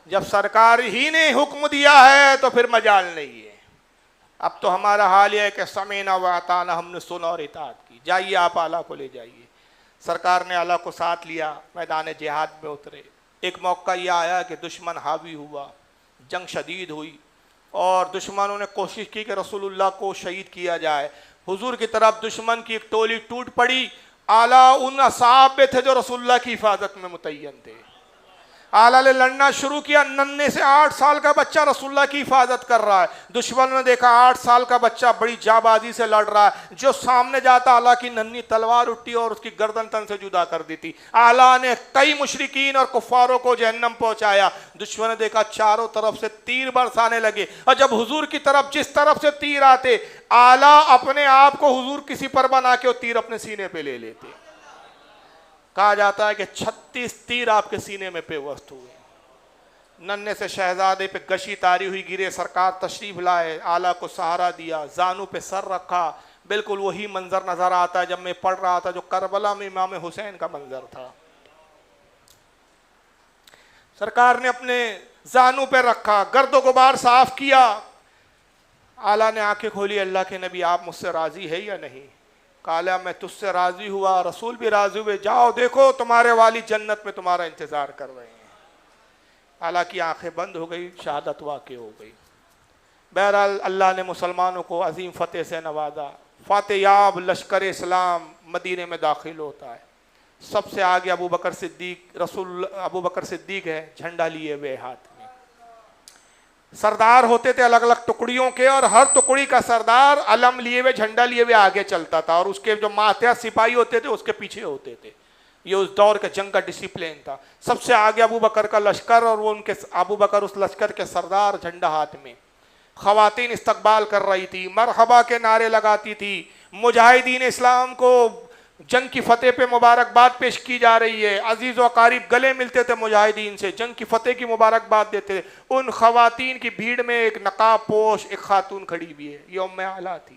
جب سرکار ہی نے حکم دیا ہے تو پھر مجال نہیں ہے۔ اب تو ہمارا حال یہ ہے کہ سمعنا واطعنا، ہم نے سنا اور اطاعت کی، جائیے آپ اعلیٰ کو لے جائیے۔ سرکار نے اعلیٰ کو ساتھ لیا، میدان جہاد میں اترے۔ ایک موقع یہ آیا کہ دشمن حاوی ہوا، جنگ شدید ہوئی اور دشمنوں نے کوشش کی کہ رسول اللہ کو شہید کیا جائے۔ حضور کی طرف دشمن کی ایک ٹولی ٹوٹ پڑی، اعلیٰ ان اصحاب میں تھے جو رسول اللہ کی حفاظت میں متعین تھے۔ اعلیٰ نے لڑنا شروع کیا، ننھے سے 8 سال کا بچہ رسول اللہ کی حفاظت کر رہا ہے۔ دشمن نے دیکھا 8 سال کا بچہ بڑی جانبازی سے لڑ رہا ہے، جو سامنے جاتا اعلیٰ کی ننھی تلوار اٹھی اور اس کی گردن تن سے جدا کر دی تھی۔ اعلیٰ نے کئی مشرکین اور کفاروں کو جہنم پہنچایا۔ دشمن نے دیکھا چاروں طرف سے تیر برسانے لگے، اور جب حضور کی طرف جس طرف سے تیر آتے اعلیٰ اپنے آپ کو حضور کسی پر بنا کے وہ تیر اپنے سینے پہ لے لیتے۔ کہا جاتا ہے کہ 36 تیر آپ کے سینے میں پیوست ہوئے۔ ننھے سے شہزادے پہ گشی تاری ہوئی گرے، سرکار تشریف لائے، اعلیٰ کو سہارا دیا، زانو پہ سر رکھا۔ بالکل وہی منظر نظر آتا ہے جب میں پڑھ رہا تھا جو کربلا میں امام حسین کا منظر تھا۔ سرکار نے اپنے زانو پہ رکھا، گرد و غبار صاف کیا۔ اعلیٰ نے آنکھیں کھولی، اللہ کے نبی آپ مجھ سے راضی ہے یا نہیں؟ کہا میں تجھ سے راضی ہوا، رسول بھی راضی ہوئے، جاؤ دیکھو تمہارے والد جنت میں تمہارا انتظار کر رہے ہیں۔ اعلیٰ کی آنکھیں بند ہو گئی، شہادت واقع ہو گئی۔ بہرحال اللہ نے مسلمانوں کو عظیم فتح سے نوازا، فاتح یاب لشکر اسلام مدینے میں داخل ہوتا ہے۔ سب سے آگے ابو بکر صدیق ہے، جھنڈا لیے ہوئے ہاتھ میں۔ سردار ہوتے تھے الگ الگ ٹکڑیوں کے، اور ہر ٹکڑی کا سردار علم لیے ہوئے جھنڈا لیے ہوئے آگے چلتا تھا، اور اس کے جو ماتحت سپاہی ہوتے تھے اس کے پیچھے ہوتے تھے۔ یہ اس دور کے جنگ کا ڈسپلین تھا۔ سب سے آگے ابو بکر کا لشکر، اور وہ ابو بکر اس لشکر کے سردار، جھنڈا ہاتھ میں۔ خواتین استقبال کر رہی تھی، مرحبا کے نعرے لگاتی تھی، مجاہدین اسلام کو جنگ کی فتح پہ مبارکباد پیش کی جا رہی ہے۔ عزیز و اقارب گلے ملتے تھے مجاہدین سے، جنگ کی فتح کی مبارکباد دیتے تھے۔ ان خواتین کی بھیڑ میں ایک نقاب پوش ایک خاتون کھڑی ہوئی ہے، یہ ام اعلیٰ تھی۔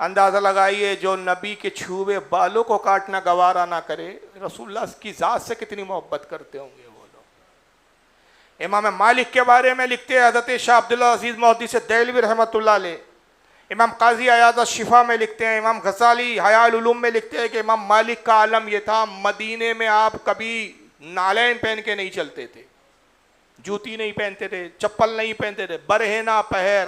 اندازہ لگائیے جو نبی کے چھوے بالوں کو کاٹنا گوارا نہ کرے، رسول اللہ کی ذات سے کتنی محبت کرتے ہوں گے وہ لوگ۔ امام مالک کے بارے میں لکھتے ہیں حضرت شاہ عبداللہ عزیز محدث دہلوی رحمۃ اللہ علیہ، امام قاضی عیاض الشفا میں لکھتے ہیں، امام غزالی حیاء العلوم میں لکھتے ہیں کہ امام مالک کا عالم یہ تھا، مدینے میں آپ کبھی نالین پہن کے نہیں چلتے تھے، جوتی نہیں پہنتے تھے، چپل نہیں پہنتے تھے، برہنہ پہر۔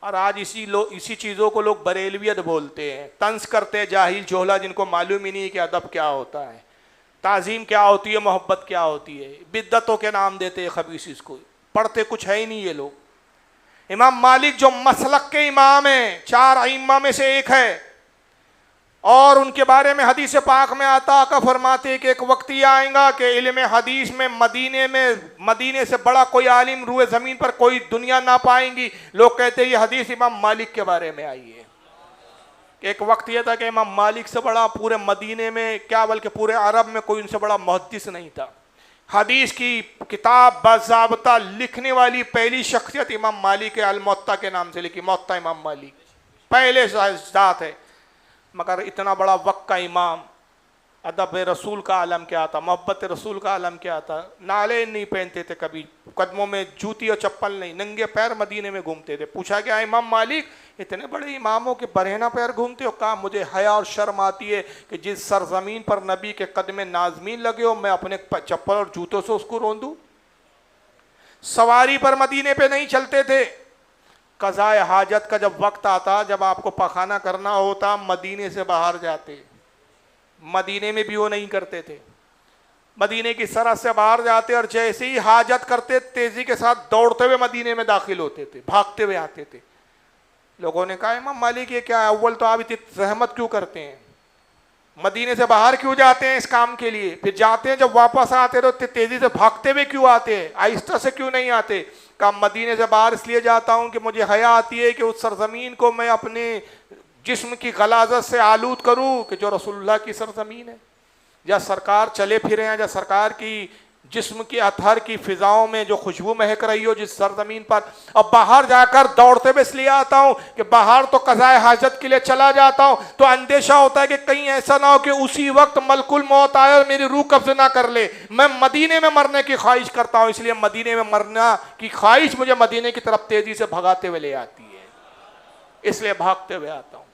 اور آج اسی چیزوں کو لوگ بریلویت بولتے ہیں، طنز کرتے ہیں جاہل جوہلا جن کو معلوم ہی نہیں ہے کہ ادب کیا ہوتا ہے، تعظیم کیا ہوتی ہے، محبت کیا ہوتی ہے، بدعتوں کے نام دیتے ہیں خبیث، اس کو پڑھتے کچھ ہے ہی نہیں یہ لوگ۔ امام مالک جو مسلک کے امام ہیں، 4 ائمہ میں سے ایک ہے، اور ان کے بارے میں حدیث پاک میں آتا آقا فرماتے کہ ایک وقت یہ آئے گا کہ علم حدیث میں مدینے سے بڑا کوئی عالم روئے زمین پر کوئی دنیا نہ پائیں گی۔ لوگ کہتے ہیں یہ حدیث امام مالک کے بارے میں آئی ہے۔ ایک وقت یہ تھا کہ امام مالک سے بڑا پورے مدینے میں کیا بلکہ پورے عرب میں کوئی ان سے بڑا محدث نہیں تھا۔ حدیث کی کتاب باضابطہ لکھنے والی پہلی شخصیت امام مالک ہے، الموطا کے نام سے لکھی، موطا امام مالک پہلے ذات ہے۔ مگر اتنا بڑا وقت کا امام، ادب رسول کا عالم کیا تھا، محبت رسول کا عالم کیا تھا، نالین نہیں پہنتے تھے، کبھی قدموں میں جوتی اور چپل نہیں، ننگے پیر مدینے میں گھومتے تھے۔ پوچھا گیا امام مالک اتنے بڑے اماموں کے برہنہ پیر گھومتے ہو؟ کہا مجھے حیا اور شرم آتی ہے کہ جس سرزمین پر نبی کے قدم نازمین لگے ہو میں اپنے چپل اور جوتوں سے اس کو روندوں۔ سواری پر مدینے پہ نہیں چلتے تھے۔ قضاء حاجت کا جب وقت آتا، جب آپ کو پخانہ کرنا ہوتا، مدینے سے باہر جاتے، مدینے میں بھی وہ نہیں کرتے تھے، مدینے کی سرحد سے باہر جاتے اور جیسے ہی حاجت کرتے تیزی کے ساتھ دوڑتے ہوئے مدینے میں داخل ہوتے تھے، بھاگتے ہوئے آتے تھے۔ لوگوں نے کہا امام مالک یہ کیا ہے، اول تو آپ اتنی زحمت کیوں کرتے ہیں، مدینے سے باہر کیوں جاتے ہیں اس کام کے لیے، پھر جاتے ہیں جب واپس آتے تو تیزی سے بھاگتے ہوئے کیوں آتے ہیں، آہستہ سے کیوں نہیں آتے؟ کہ مدینے سے باہر اس لیے جاتا ہوں کہ مجھے حیا آتی ہے کہ اس سرزمین کو میں اپنے جسم کی غلاظت سے آلود کروں کہ جو رسول اللہ کی سرزمین ہے، یا سرکار چلے پھرے ہیں، یا سرکار کی جسم کی اطہر کی فضاؤں میں جو خوشبو مہک رہی ہو جس سرزمین پر۔ اب باہر جا کر دوڑتے ہوئے اس لیے آتا ہوں کہ باہر تو قضاء حاجت کے لیے چلا جاتا ہوں تو اندیشہ ہوتا ہے کہ کہیں ایسا نہ ہو کہ اسی وقت ملک الموت آئے اور میری روح قبض نہ کر لے۔ میں مدینے میں مرنے کی خواہش کرتا ہوں، اس لیے مدینے میں مرنا کی خواہش مجھے مدینے کی طرف تیزی سے بھگاتے ہوئے لے آتی ہے، اس لیے بھاگتے ہوئے آتا ہوں۔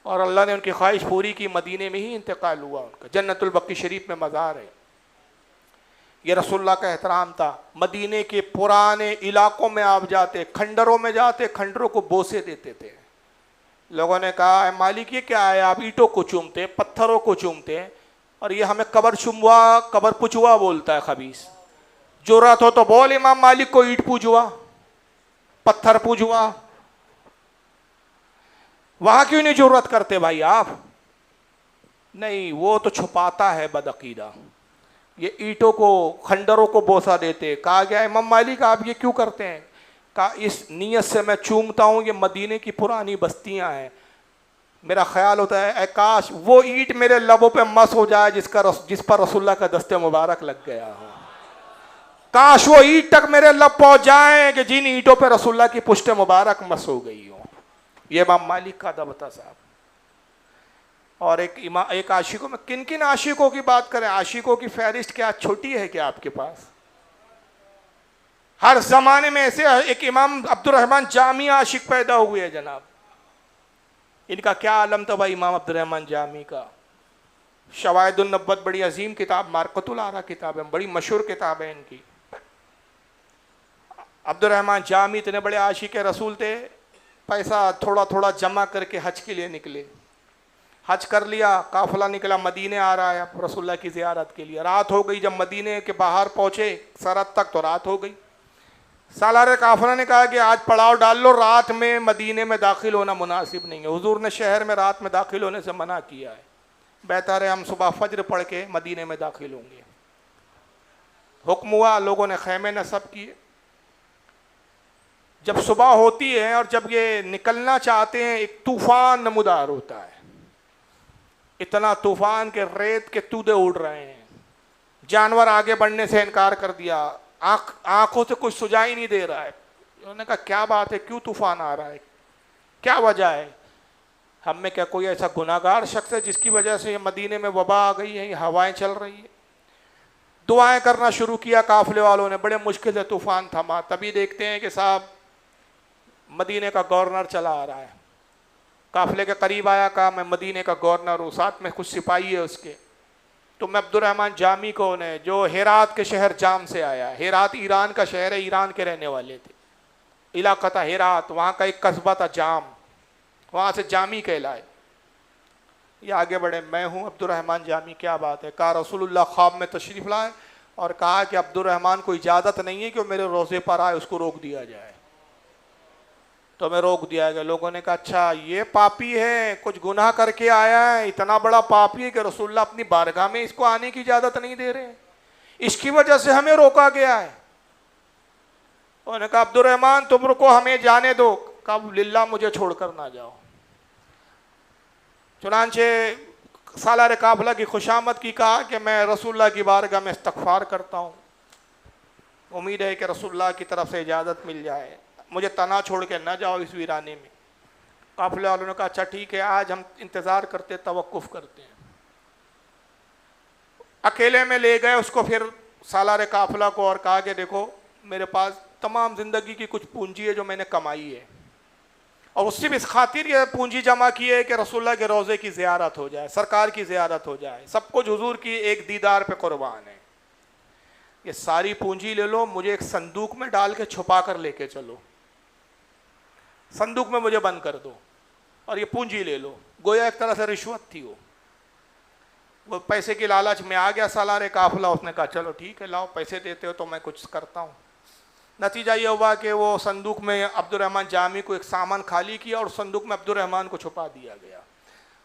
اور اللہ نے ان کی خواہش پوری کی، مدینے میں ہی انتقال ہوا ان کا، جنت البقیع شریف میں مزار ہے۔ یہ رسول اللہ کا احترام تھا۔ مدینے کے پرانے علاقوں میں آپ جاتے، کھنڈروں میں جاتے، کھنڈروں کو بوسے دیتے تھے۔ لوگوں نے کہا اے مالک یہ کیا ہے، آپ اینٹوں کو چومتے، پتھروں کو چومتے، اور یہ ہمیں قبر چموا قبر پجوا بولتا ہے خبیث۔ جرأت ہو تو بول امام مالک کو اینٹ پوجوا، پتھر پوجوا، وہاں کیوں نہیں جرأت کرتے بھائی آپ؟ نہیں، وہ تو چھپاتا ہے بدعقیدہ، یہ اینٹوں کو کھنڈروں کو بوسا دیتے۔ کہا گیا امام مالک آپ یہ کیوں کرتے ہیں؟ کہا اس نیت سے میں چومتا ہوں، یہ مدینے کی پرانی بستیاں ہیں، میرا خیال ہوتا ہے اے کاش وہ اینٹ میرے لبوں پہ مس ہو جائے جس پر رسول اللہ کا دست مبارک لگ گیا ہو، کاش وہ اینٹ تک میرے لب پہنچ جائیں کہ جن اینٹوں پہ رسول اللہ کی پشت مبارک مس ہو گئی ہو۔ یہ امام مالک کا ادب تھا صاحب۔ اور ایک عاشقوں میں کن کن عاشقوں کی بات کریں، عاشقوں کی فہرست کیا چھوٹی ہے کیا آپ کے پاس؟ ہر زمانے میں ایسے ایک امام عبد الرحمن جامی عاشق پیدا ہوئے ہیں جناب، ان کا کیا عالم تھا بھائی امام عبد الرحمن جامی کا۔ شواہد النبوت بڑی عظیم کتاب، مارقۃ الآراء کتاب ہے، بڑی مشہور کتاب ہے ان کی۔ عبد الرحمن جامی اتنے بڑے عاشق رسول تھے، پیسہ تھوڑا تھوڑا جمع کر کے حج کے لیے نکلے، حج کر لیا، قافلہ نکلا، مدینے آ رہا ہے رسول اللہ کی زیارت کے لیے۔ رات ہو گئی، جب مدینے کے باہر پہنچے سرحد تک تو رات ہو گئی۔ سالار قافلہ نے کہا کہ آج پڑاؤ ڈال لو، رات میں مدینے میں داخل ہونا مناسب نہیں ہے، حضور نے شہر میں رات میں داخل ہونے سے منع کیا ہے، بہتر ہے ہم صبح فجر پڑھ کے مدینے میں داخل ہوں گے۔ حکم ہوا، لوگوں نے خیمے نصب کیے۔ جب صبح ہوتی ہے اور جب یہ نکلنا چاہتے ہیں، ایک طوفان نمودار ہوتا ہے، اتنا طوفان کہ ریت کے تودے اڑ رہے ہیں، جانور آگے بڑھنے سے انکار کر دیا، آنکھوں سے کچھ سجائی نہیں دے رہا ہے۔ انہوں نے کہا کیا بات ہے، کیوں طوفان آ رہا ہے، کیا وجہ ہے؟ ہم میں کیا کوئی ایسا گناہگار شخص ہے جس کی وجہ سے مدینے میں وبا آ گئی ہے، ہوائیں چل رہی ہیں؟ دعائیں کرنا شروع کیا قافلے والوں نے، بڑے مشکل سے طوفان تھما، تبھی دیکھتے ہیں کہ صاحب مدینے کا گورنر چلا آ رہا ہے، قافلے کے قریب آیا، کہا میں مدینے کا گورنر ہوں، ساتھ میں کچھ سپاہی ہے اس کے، تو میں عبد الرحمن جامی کون ہے، جو ہیرات کے شہر جام سے آیا ہے، ہیرات ایران کا شہر ہے، ایران کے رہنے والے تھے، علاقہ تھا ہیرات، وہاں کا ایک قصبہ تھا جام، وہاں سے جامی کہلائے، یہ آگے بڑھے، میں ہوں عبد الرحمن جامی، کیا بات ہے؟ کہا رسول اللہ خواب میں تشریف لائے اور کہا کہ عبد الرحمن کو اجازت نہیں ہے کہ وہ میرے روزے پر آئے، اس کو روک دیا جائے، تو میں روک دیا گیا۔ لوگوں نے کہا اچھا یہ پاپی ہے، کچھ گناہ کر کے آیا ہے، اتنا بڑا پاپی ہے کہ رسول اللہ اپنی بارگاہ میں اس کو آنے کی اجازت نہیں دے رہے، اس کی وجہ سے ہمیں روکا گیا ہے۔ انہوں نے کہا عبد الرحمن تم رکو، ہمیں جانے دو، کہا للہ مجھے چھوڑ کر نہ جاؤ۔ چنانچہ سالار قافلہ کی خوشامد کی، کہا کہ میں رسول اللہ کی بارگاہ میں استغفار کرتا ہوں، امید ہے کہ رسول اللہ کی طرف سے اجازت مل جائے، مجھے تنہا چھوڑ کے نہ جاؤ اس ویرانے میں۔ قافلے والوں نے کہا اچھا ٹھیک ہے، آج ہم انتظار کرتے، توقف کرتے ہیں۔ اکیلے میں لے گئے اس کو پھر سالار قافلہ کو اور کہا کہ دیکھو میرے پاس تمام زندگی کی کچھ پونجی ہے جو میں نے کمائی ہے، اور اس سے بھی اس خاطر یہ پونجی جمع کی ہے کہ رسول اللہ کے روزے کی زیارت ہو جائے، سرکار کی زیارت ہو جائے، سب کچھ حضور کی ایک دیدار پہ قربان ہے، یہ ساری پونجی لے لو، مجھے ایک صندوق میں ڈال کے چھپا کر لے کے چلو، صندوق میں مجھے بند کر دو اور یہ پونجی لے لو۔ گویا ایک طرح سے رشوت تھی، وہ پیسے کی لالچ میں آ گیا سالار قافلہ، اس نے کہا چلو ٹھیک ہے لاؤ، پیسے دیتے ہو تو میں کچھ کرتا ہوں۔ نتیجہ یہ ہوا کہ وہ صندوق میں عبد الرحمن جامی کو ایک سامان خالی کیا اور صندوق میں عبد الرحمن کو چھپا دیا گیا،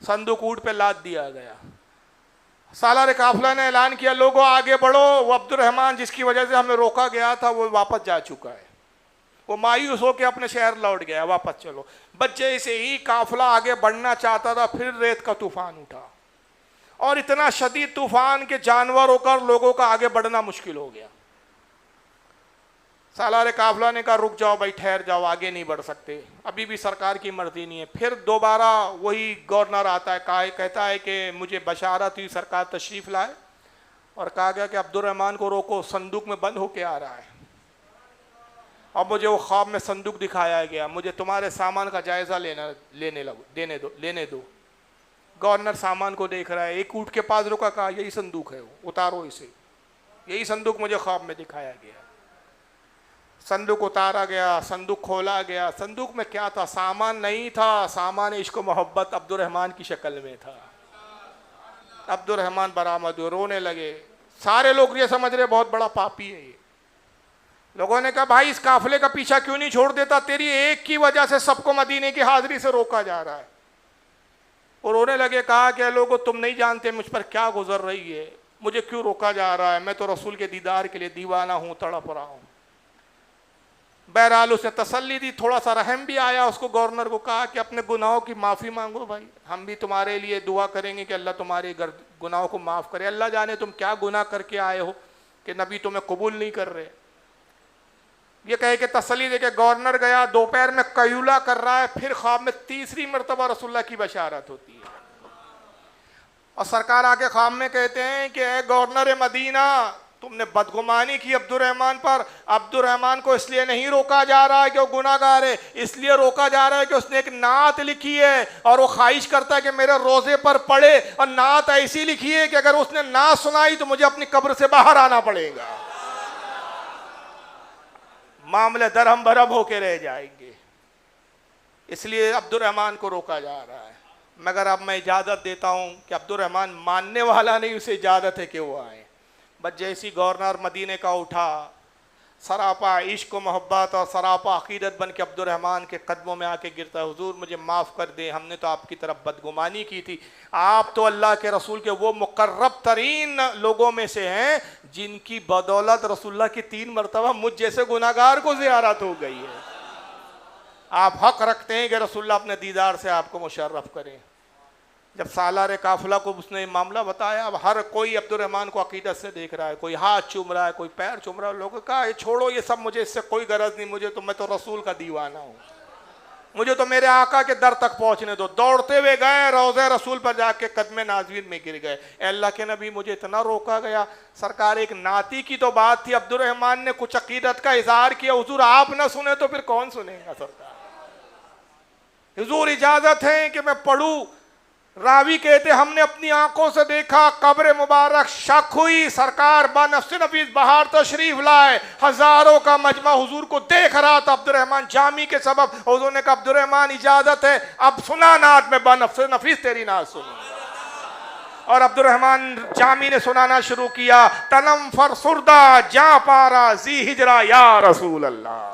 صندوق اونٹ پہ لاد دیا گیا۔ سالار قافلہ نے اعلان کیا لوگوں آگے بڑھو، وہ عبد الرحمن جس کی وجہ سے ہمیں روکا گیا تھا وہ واپس جا چکا ہے، وہ مایوس ہو کے اپنے شہر لوٹ گیا، واپس چلو۔ بچے سے ہی قافلہ آگے بڑھنا چاہتا تھا، پھر ریت کا طوفان اٹھا اور اتنا شدید طوفان کہ جانور ہو کر لوگوں کا آگے بڑھنا مشکل ہو گیا۔ سالار قافلہ نے کہا رک جاؤ بھائی، ٹھہر جاؤ، آگے نہیں بڑھ سکتے، ابھی بھی سرکار کی مرضی نہیں ہے۔ پھر دوبارہ وہی گورنر آتا ہے، کہتا ہے کہ مجھے بشارت ہوئی سرکار تشریف لائے، اور کہا گیا کہ عبد الرحمن کو روکو، صندوق میں بند ہو کے آ رہا ہے، اب مجھے وہ خواب میں صندوق دکھایا گیا، مجھے تمہارے سامان کا جائزہ لینے دو۔ گورنر سامان کو دیکھ رہا ہے، ایک اونٹ کے پاس رکا، کہا یہی صندوق ہے، اتارو اسے، یہی صندوق مجھے خواب میں دکھایا گیا۔ صندوق اتارا گیا، صندوق کھولا گیا، صندوق میں کیا تھا؟ سامان نہیں تھا، سامان عشق و محبت عبد الرحمن کی شکل میں تھا۔ عبد الرحمن برآمد ہوئے، رونے لگے، سارے لوگ یہ سمجھ رہے بہت بڑا پاپی ہے یہ۔ لوگوں نے کہا بھائی اس قافلے کا پیچھا کیوں نہیں چھوڑ دیتا، تیری ایک کی وجہ سے سب کو مدینے کی حاضری سے روکا جا رہا ہے۔ وہ رونے لگے، کہا کہ لوگوں تم نہیں جانتے مجھ پر کیا گزر رہی ہے، مجھے کیوں روکا جا رہا ہے، میں تو رسول کے دیدار کے لیے دیوانہ ہوں، تڑپ رہا ہوں۔ بہرحال اس نے تسلی دی، تھوڑا سا رحم بھی آیا اس کو، گورنر کو کہا کہ اپنے گناہوں کی معافی مانگو بھائی، ہم بھی تمہارے لیے دعا کریں گے کہ اللہ تمہارے گناہوں کو معاف کرے، اللہ جانے تم کیا گناہ کر کے آئے ہو کہ نبی تمہیں قبول نہیں کر رہے۔ یہ کہے کہ تسلی دے کے گورنر گیا، دوپہر میں قیلولہ کر رہا ہے، پھر خواب میں تیسری مرتبہ رسول اللہ کی بشارت ہوتی ہے، اور سرکار آ کے خواب میں کہتے ہیں کہ اے گورنر مدینہ، تم نے بدگمانی کی عبد الرحمن پر، عبد الرحمن کو اس لیے نہیں روکا جا رہا ہے کہ وہ گناہ گار ہے، اس لیے روکا جا رہا ہے کہ اس نے ایک نعت لکھی ہے اور وہ خواہش کرتا ہے کہ میرے روزے پر پڑھے، اور نعت ایسی لکھی ہے کہ اگر اس نے نعت سنائی تو مجھے اپنی قبر سے باہر آنا پڑے گا، معاملے درہم برہم ہو کے رہ جائیں گے، اس لیے عبد الرحمن کو روکا جا رہا ہے۔ مگر اب میں اجازت دیتا ہوں کہ عبد الرحمن ماننے والا نہیں، اسے اجازت ہے کہ وہ آئے۔ بس جیسی گورنر مدینے کا اٹھا، سراپا عشق و محبت اور سراپا عقیدت بن کے عبد الرحمن کے قدموں میں آ کے گرتا ہے، حضور مجھے معاف کر دیں، ہم نے تو آپ کی طرف بدگمانی کی تھی، آپ تو اللہ کے رسول کے وہ مقرب ترین لوگوں میں سے ہیں جن کی بدولت رسول اللہ کی 3 مرتبہ مجھ جیسے گناہگار کو زیارت ہو گئی ہے، آپ حق رکھتے ہیں کہ رسول اللہ اپنے دیدار سے آپ کو مشرف کریں۔ جب سالار قافلہ کو اس نے معاملہ بتایا، اب ہر کوئی عبد الرحمن کو عقیدت سے دیکھ رہا ہے، کوئی ہاتھ چوم رہا ہے، کوئی پیر چوم رہا ہے، لوگوں نے کہا یہ چھوڑو یہ سب، مجھے اس سے کوئی غرض نہیں، میں تو رسول کا دیوانہ ہوں، مجھے تو میرے آقا کے در تک پہنچنے دو. دوڑتے ہوئے گئے, روضہ رسول پر جا کے قدم ناظرین میں گر گئے. اے اللہ کے نبی مجھے اتنا روکا گیا. سرکار ایک ناتی کی تو بات تھی, عبد الرحمن نے کچھ عقیدت کا اظہار کیا, حضور آپ نہ سنے تو پھر کون سنے گا سرکار. حضور اجازت ہے کہ میں پڑھوں. راوی کہتے ہم نے اپنی آنکھوں سے دیکھا, قبر مبارک شک ہوئی, سرکار بنفس نفیس بہار تشریف لائے, ہزاروں کا مجمع حضور کو دیکھ رہا تھا. عبد الرحمن جامی کے سبب حضور نے کہا عبد الرحمن اجازت ہے, اب سنا نعت میں بنفس نفیس تیری نعت سنوں. اور عبد الرحمن جامی نے سنانا شروع کیا, تنم فرسردہ جاں پارا زی ہجرا یا رسول اللہ.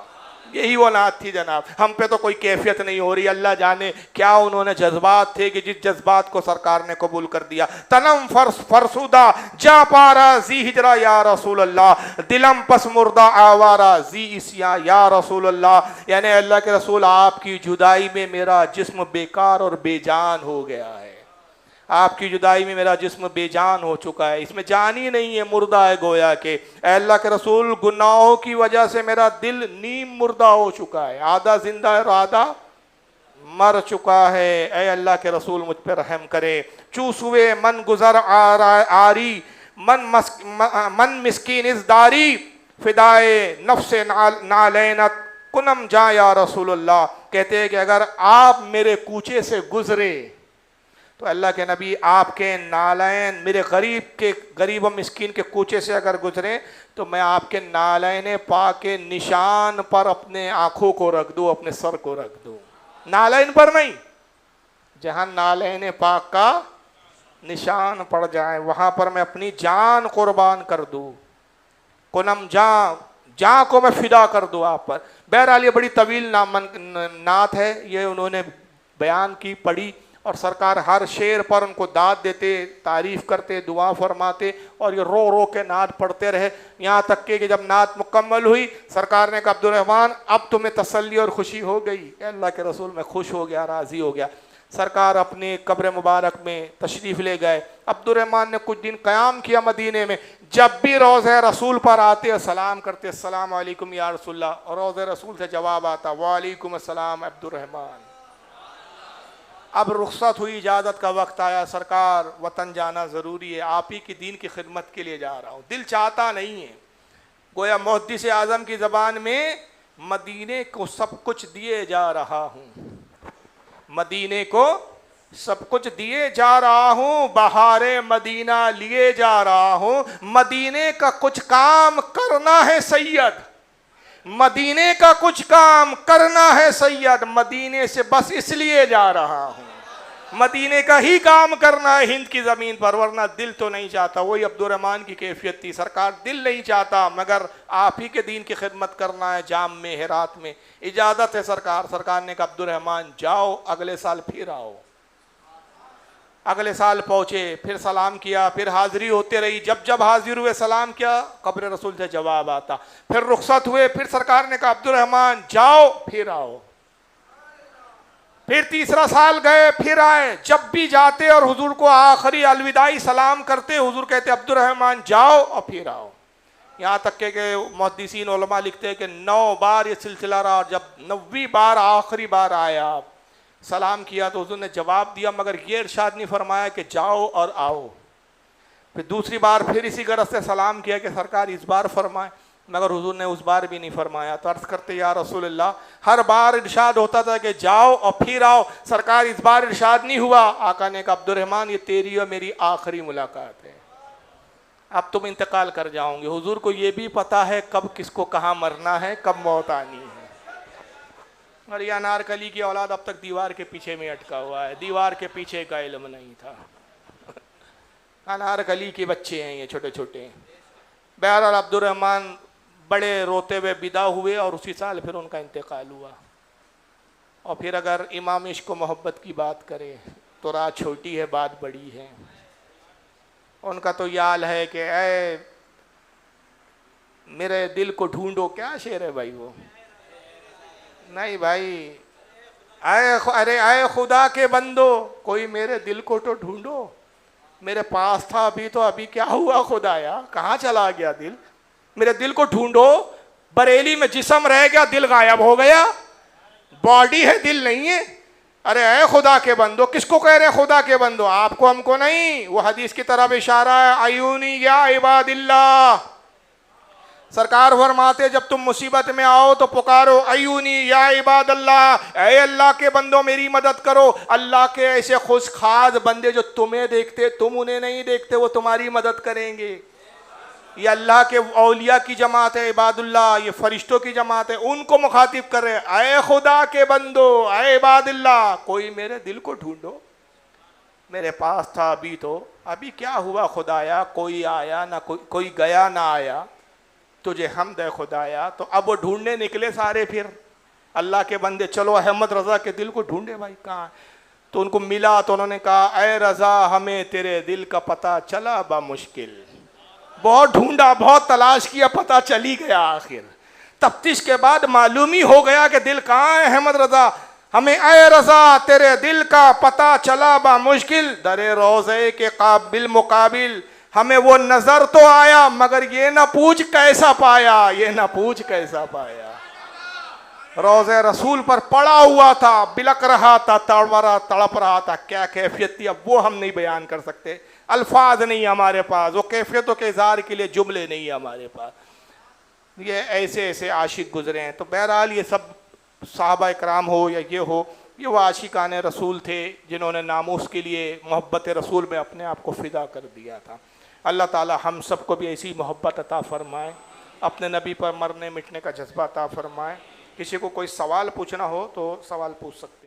یہی وہ نعت تھی جناب. ہم پہ تو کوئی کیفیت نہیں ہو رہی, اللہ جانے کیا انہوں نے جذبات تھے کہ جس جذبات کو سرکار نے قبول کر دیا. تنم فرسودہ جا پارا زی ہجرا یا رسول اللہ, دلم پس مردہ آوارا زی اسیا یا رسول اللہ. یعنی اللہ کے رسول آپ کی جدائی میں میرا جسم بیکار اور بے جان ہو گیا ہے. آپ کی جدائی میں میرا جسم بے جان ہو چکا ہے, اس میں جان ہی نہیں ہے, مردہ ہے گویا کہ. اے اللہ کے رسول گناہوں کی وجہ سے میرا دل نیم مردہ ہو چکا ہے, آدھا زندہ ہے اور آدھا مر چکا ہے. اے اللہ کے رسول مجھ پہ رحم کرے. چوسوے من گزر آری من مسکین از داری, فدائے نفس نالینت کنم جا یا رسول اللہ. کہتے ہیں کہ اگر آپ میرے کوچے سے گزرے تو اللہ کے نبی آپ کے نالین میرے غریب و مسکین کے کوچے سے اگر گزریں تو میں آپ کے نالین پاک کے نشان پر اپنے آنکھوں کو رکھ دوں, اپنے سر کو رکھ دوں. نالین پر نہیں, جہاں نالین پاک کا نشان پڑ جائے وہاں پر میں اپنی جان قربان کر دوں. کنم جان کو میں فدا کر دوں آپ پر. بہرحال یہ بڑی طویل نعت ہے, یہ انہوں نے بیان کی, پڑھی, اور سرکار ہر شعر پر ان کو داد دیتے, تعریف کرتے, دعا فرماتے, اور یہ رو رو کے نعت پڑھتے رہے. یہاں تک کہ جب نعت مکمل ہوئی سرکار نے کہا عبد الرحمن اب تمہیں تسلی اور خوشی ہو گئی. اے اللہ کے رسول میں خوش ہو گیا, راضی ہو گیا. سرکار اپنے قبر مبارک میں تشریف لے گئے. عبد الرحمن نے کچھ دن قیام کیا مدینے میں. جب بھی روضہ رسول پر آتے سلام کرتے, السلام علیکم یا رسول اللہ, اور روضہ رسول سے جواب آتا وعلیکم السلام عبد الرحمن. اب رخصت ہوئی, اجازت کا وقت آیا, سرکار وطن جانا ضروری ہے, آپ ہی کی دین کی خدمت کے لیے جا رہا ہوں. دل چاہتا نہیں ہے. گویا محدث اعظم کی زبان میں مدینے کو سب کچھ دیے جا رہا ہوں, مدینے کو سب کچھ دیے جا رہا ہوں, بہار مدینہ لیے جا رہا ہوں. مدینے کا کچھ کام کرنا ہے سید, مدینے کا کچھ کام کرنا ہے سید, مدینے سے بس اس لیے جا رہا ہوں. مدینے کا ہی کام کرنا ہے ہند کی زمین پر, ورنہ دل تو نہیں چاہتا. وہی عبد الرحمن کی کیفیت تھی, سرکار دل نہیں چاہتا مگر آپ ہی کے دین کی خدمت کرنا ہے. جام میں, ہرات میں اجازت ہے سرکار. سرکار نے کہا عبد الرحمن جاؤ, اگلے سال پھر آؤ. اگلے سال پہنچے, پھر سلام کیا, پھر حاضری ہوتے رہی. جب حاضر ہوئے سلام کیا, قبر رسول سے جواب آتا. پھر رخصت ہوئے, پھر سرکار نے کہا عبد الرحمن جاؤ, پھر آؤ. پھر تیسرا سال گئے, پھر آئے. جب بھی جاتے اور حضور کو آخری الوداعی سلام کرتے, حضور کہتے عبد الرحمن جاؤ اور پھر آؤ. یہاں تک کہ محدثین علماء لکھتے ہیں کہ 9 بار یہ سلسلہ رہا, اور جب 9ویں بار آخری بار آئے آپ سلام کیا تو حضور نے جواب دیا, مگر یہ ارشاد نہیں فرمایا کہ جاؤ اور آؤ. پھر دوسری بار پھر اسی غرض سے سلام کیا کہ سرکار اس بار فرمائے, مگر حضور نے اس بار بھی نہیں فرمایا. تو عرض کرتے یا رسول اللہ, ہر بار ارشاد ہوتا تھا کہ جاؤ اور پھر آؤ, سرکار اس بار ارشاد نہیں ہوا. آقا نے کہا عبد الرحمن یہ تیری اور میری آخری ملاقات ہے, اب تم انتقال کر جاؤں گے. حضور کو یہ بھی پتا ہے کب کس کو کہاں مرنا ہے, کب موت آنی ہے. اور یہ انارکلی کی اولاد اب تک دیوار کے پیچھے میں اٹکا ہوا ہے, دیوار کے پیچھے کا علم نہیں تھا. انارکلی کے بچے ہیں یہ, چھوٹے چھوٹے. بہرحال عبد الرحمن بڑے روتے ہوئے ودا ہوئے, اور اسی سال پھر ان کا انتقال ہوا. اور پھر اگر امام عشق و محبت کی بات کرے تو رات چھوٹی ہے, بات بڑی ہے. ان کا تو یہ حال ہے کہ اے میرے دل کو ڈھونڈو, کیا شعر ہے بھائی وہ, نہیں بھائی, اے خدا کے بندو کوئی میرے دل کو تو ڈھونڈو. میرے پاس تھا ابھی, تو ابھی کیا ہوا خدایا, کہاں چلا گیا دل. میرے دل کو ڈھونڈو. بریلی میں جسم رہ گیا, دل غائب ہو گیا. باڈی ہے، دل نہیں ہے. ارے اے خدا کے بندو، کس کو کہہ رہے خدا کے بندو؟ آپ کو، ہم کو نہیں. وہ حدیث کی طرف اشارہ ہے، عیونی یا عباد اللہ. سرکار فرماتے جب تم مصیبت میں آؤ تو پکارو عیونی یا عباد اللہ، اے اللہ کے بندوں میری مدد کرو. اللہ کے ایسے خوش خاص بندے جو تمہیں دیکھتے، تم انہیں نہیں دیکھتے، وہ تمہاری مدد کریں گے. یہ اللہ کے اولیاء کی جماعت ہے، عباد اللہ، یہ فرشتوں کی جماعت ہے. ان کو مخاطب کر رہے ہیں، اے خدا کے بندو، اے عباد اللہ، کوئی میرے دل کو ڈھونڈو. میرے پاس تھا ابھی تو، ابھی کیا ہوا خدایا؟ کوئی آیا نہ کوئی گیا نہ آیا. تجھے حمد ہے خدایا. تو اب وہ ڈھونڈنے نکلے سارے. پھر اللہ کے بندے چلو احمد رضا کے دل کو ڈھونڈے بھائی کہاں. تو ان کو ملا تو انہوں نے کہا اے رضا ہمیں تیرے دل کا پتہ چلا بمشکل. بہت ڈھونڈا، بہت تلاش کیا، پتہ چلی گیا. آخر تفتیش کے بعد معلوم ہی ہو گیا کہ دل کہاں ہے احمد رضا. ہمیں اے رضا تیرے دل کا پتہ چلا بمشکل، در روضے کے قابل مقابل. ہمیں وہ نظر تو آیا مگر یہ نہ پوچھ کیسا پایا، یہ نہ پوچھ کیسا پایا. روضہ رسول پر پڑا ہوا تھا، بلک رہا تھا، تڑپ رہا تھا. کیا کیفیت تھی اب وہ ہم نہیں بیان کر سکتے. الفاظ نہیں ہمارے پاس، وہ کیفیتوں کے اظہار کے لیے جملے نہیں ہمارے پاس. یہ ایسے ایسے عاشق گزرے ہیں. تو بہرحال یہ سب صحابہ کرام ہو یا یہ ہو، یہ وہ عاشقان رسول تھے جنہوں نے ناموس کے لیے محبت رسول میں اپنے آپ کو فدا کر دیا تھا. اللہ تعالی ہم سب کو بھی ایسی محبت عطا فرمائے، اپنے نبی پر مرنے مٹنے کا جذبہ عطا فرمائے. کسی کو کوئی سوال پوچھنا ہو تو سوال پوچھ سکتے ہیں.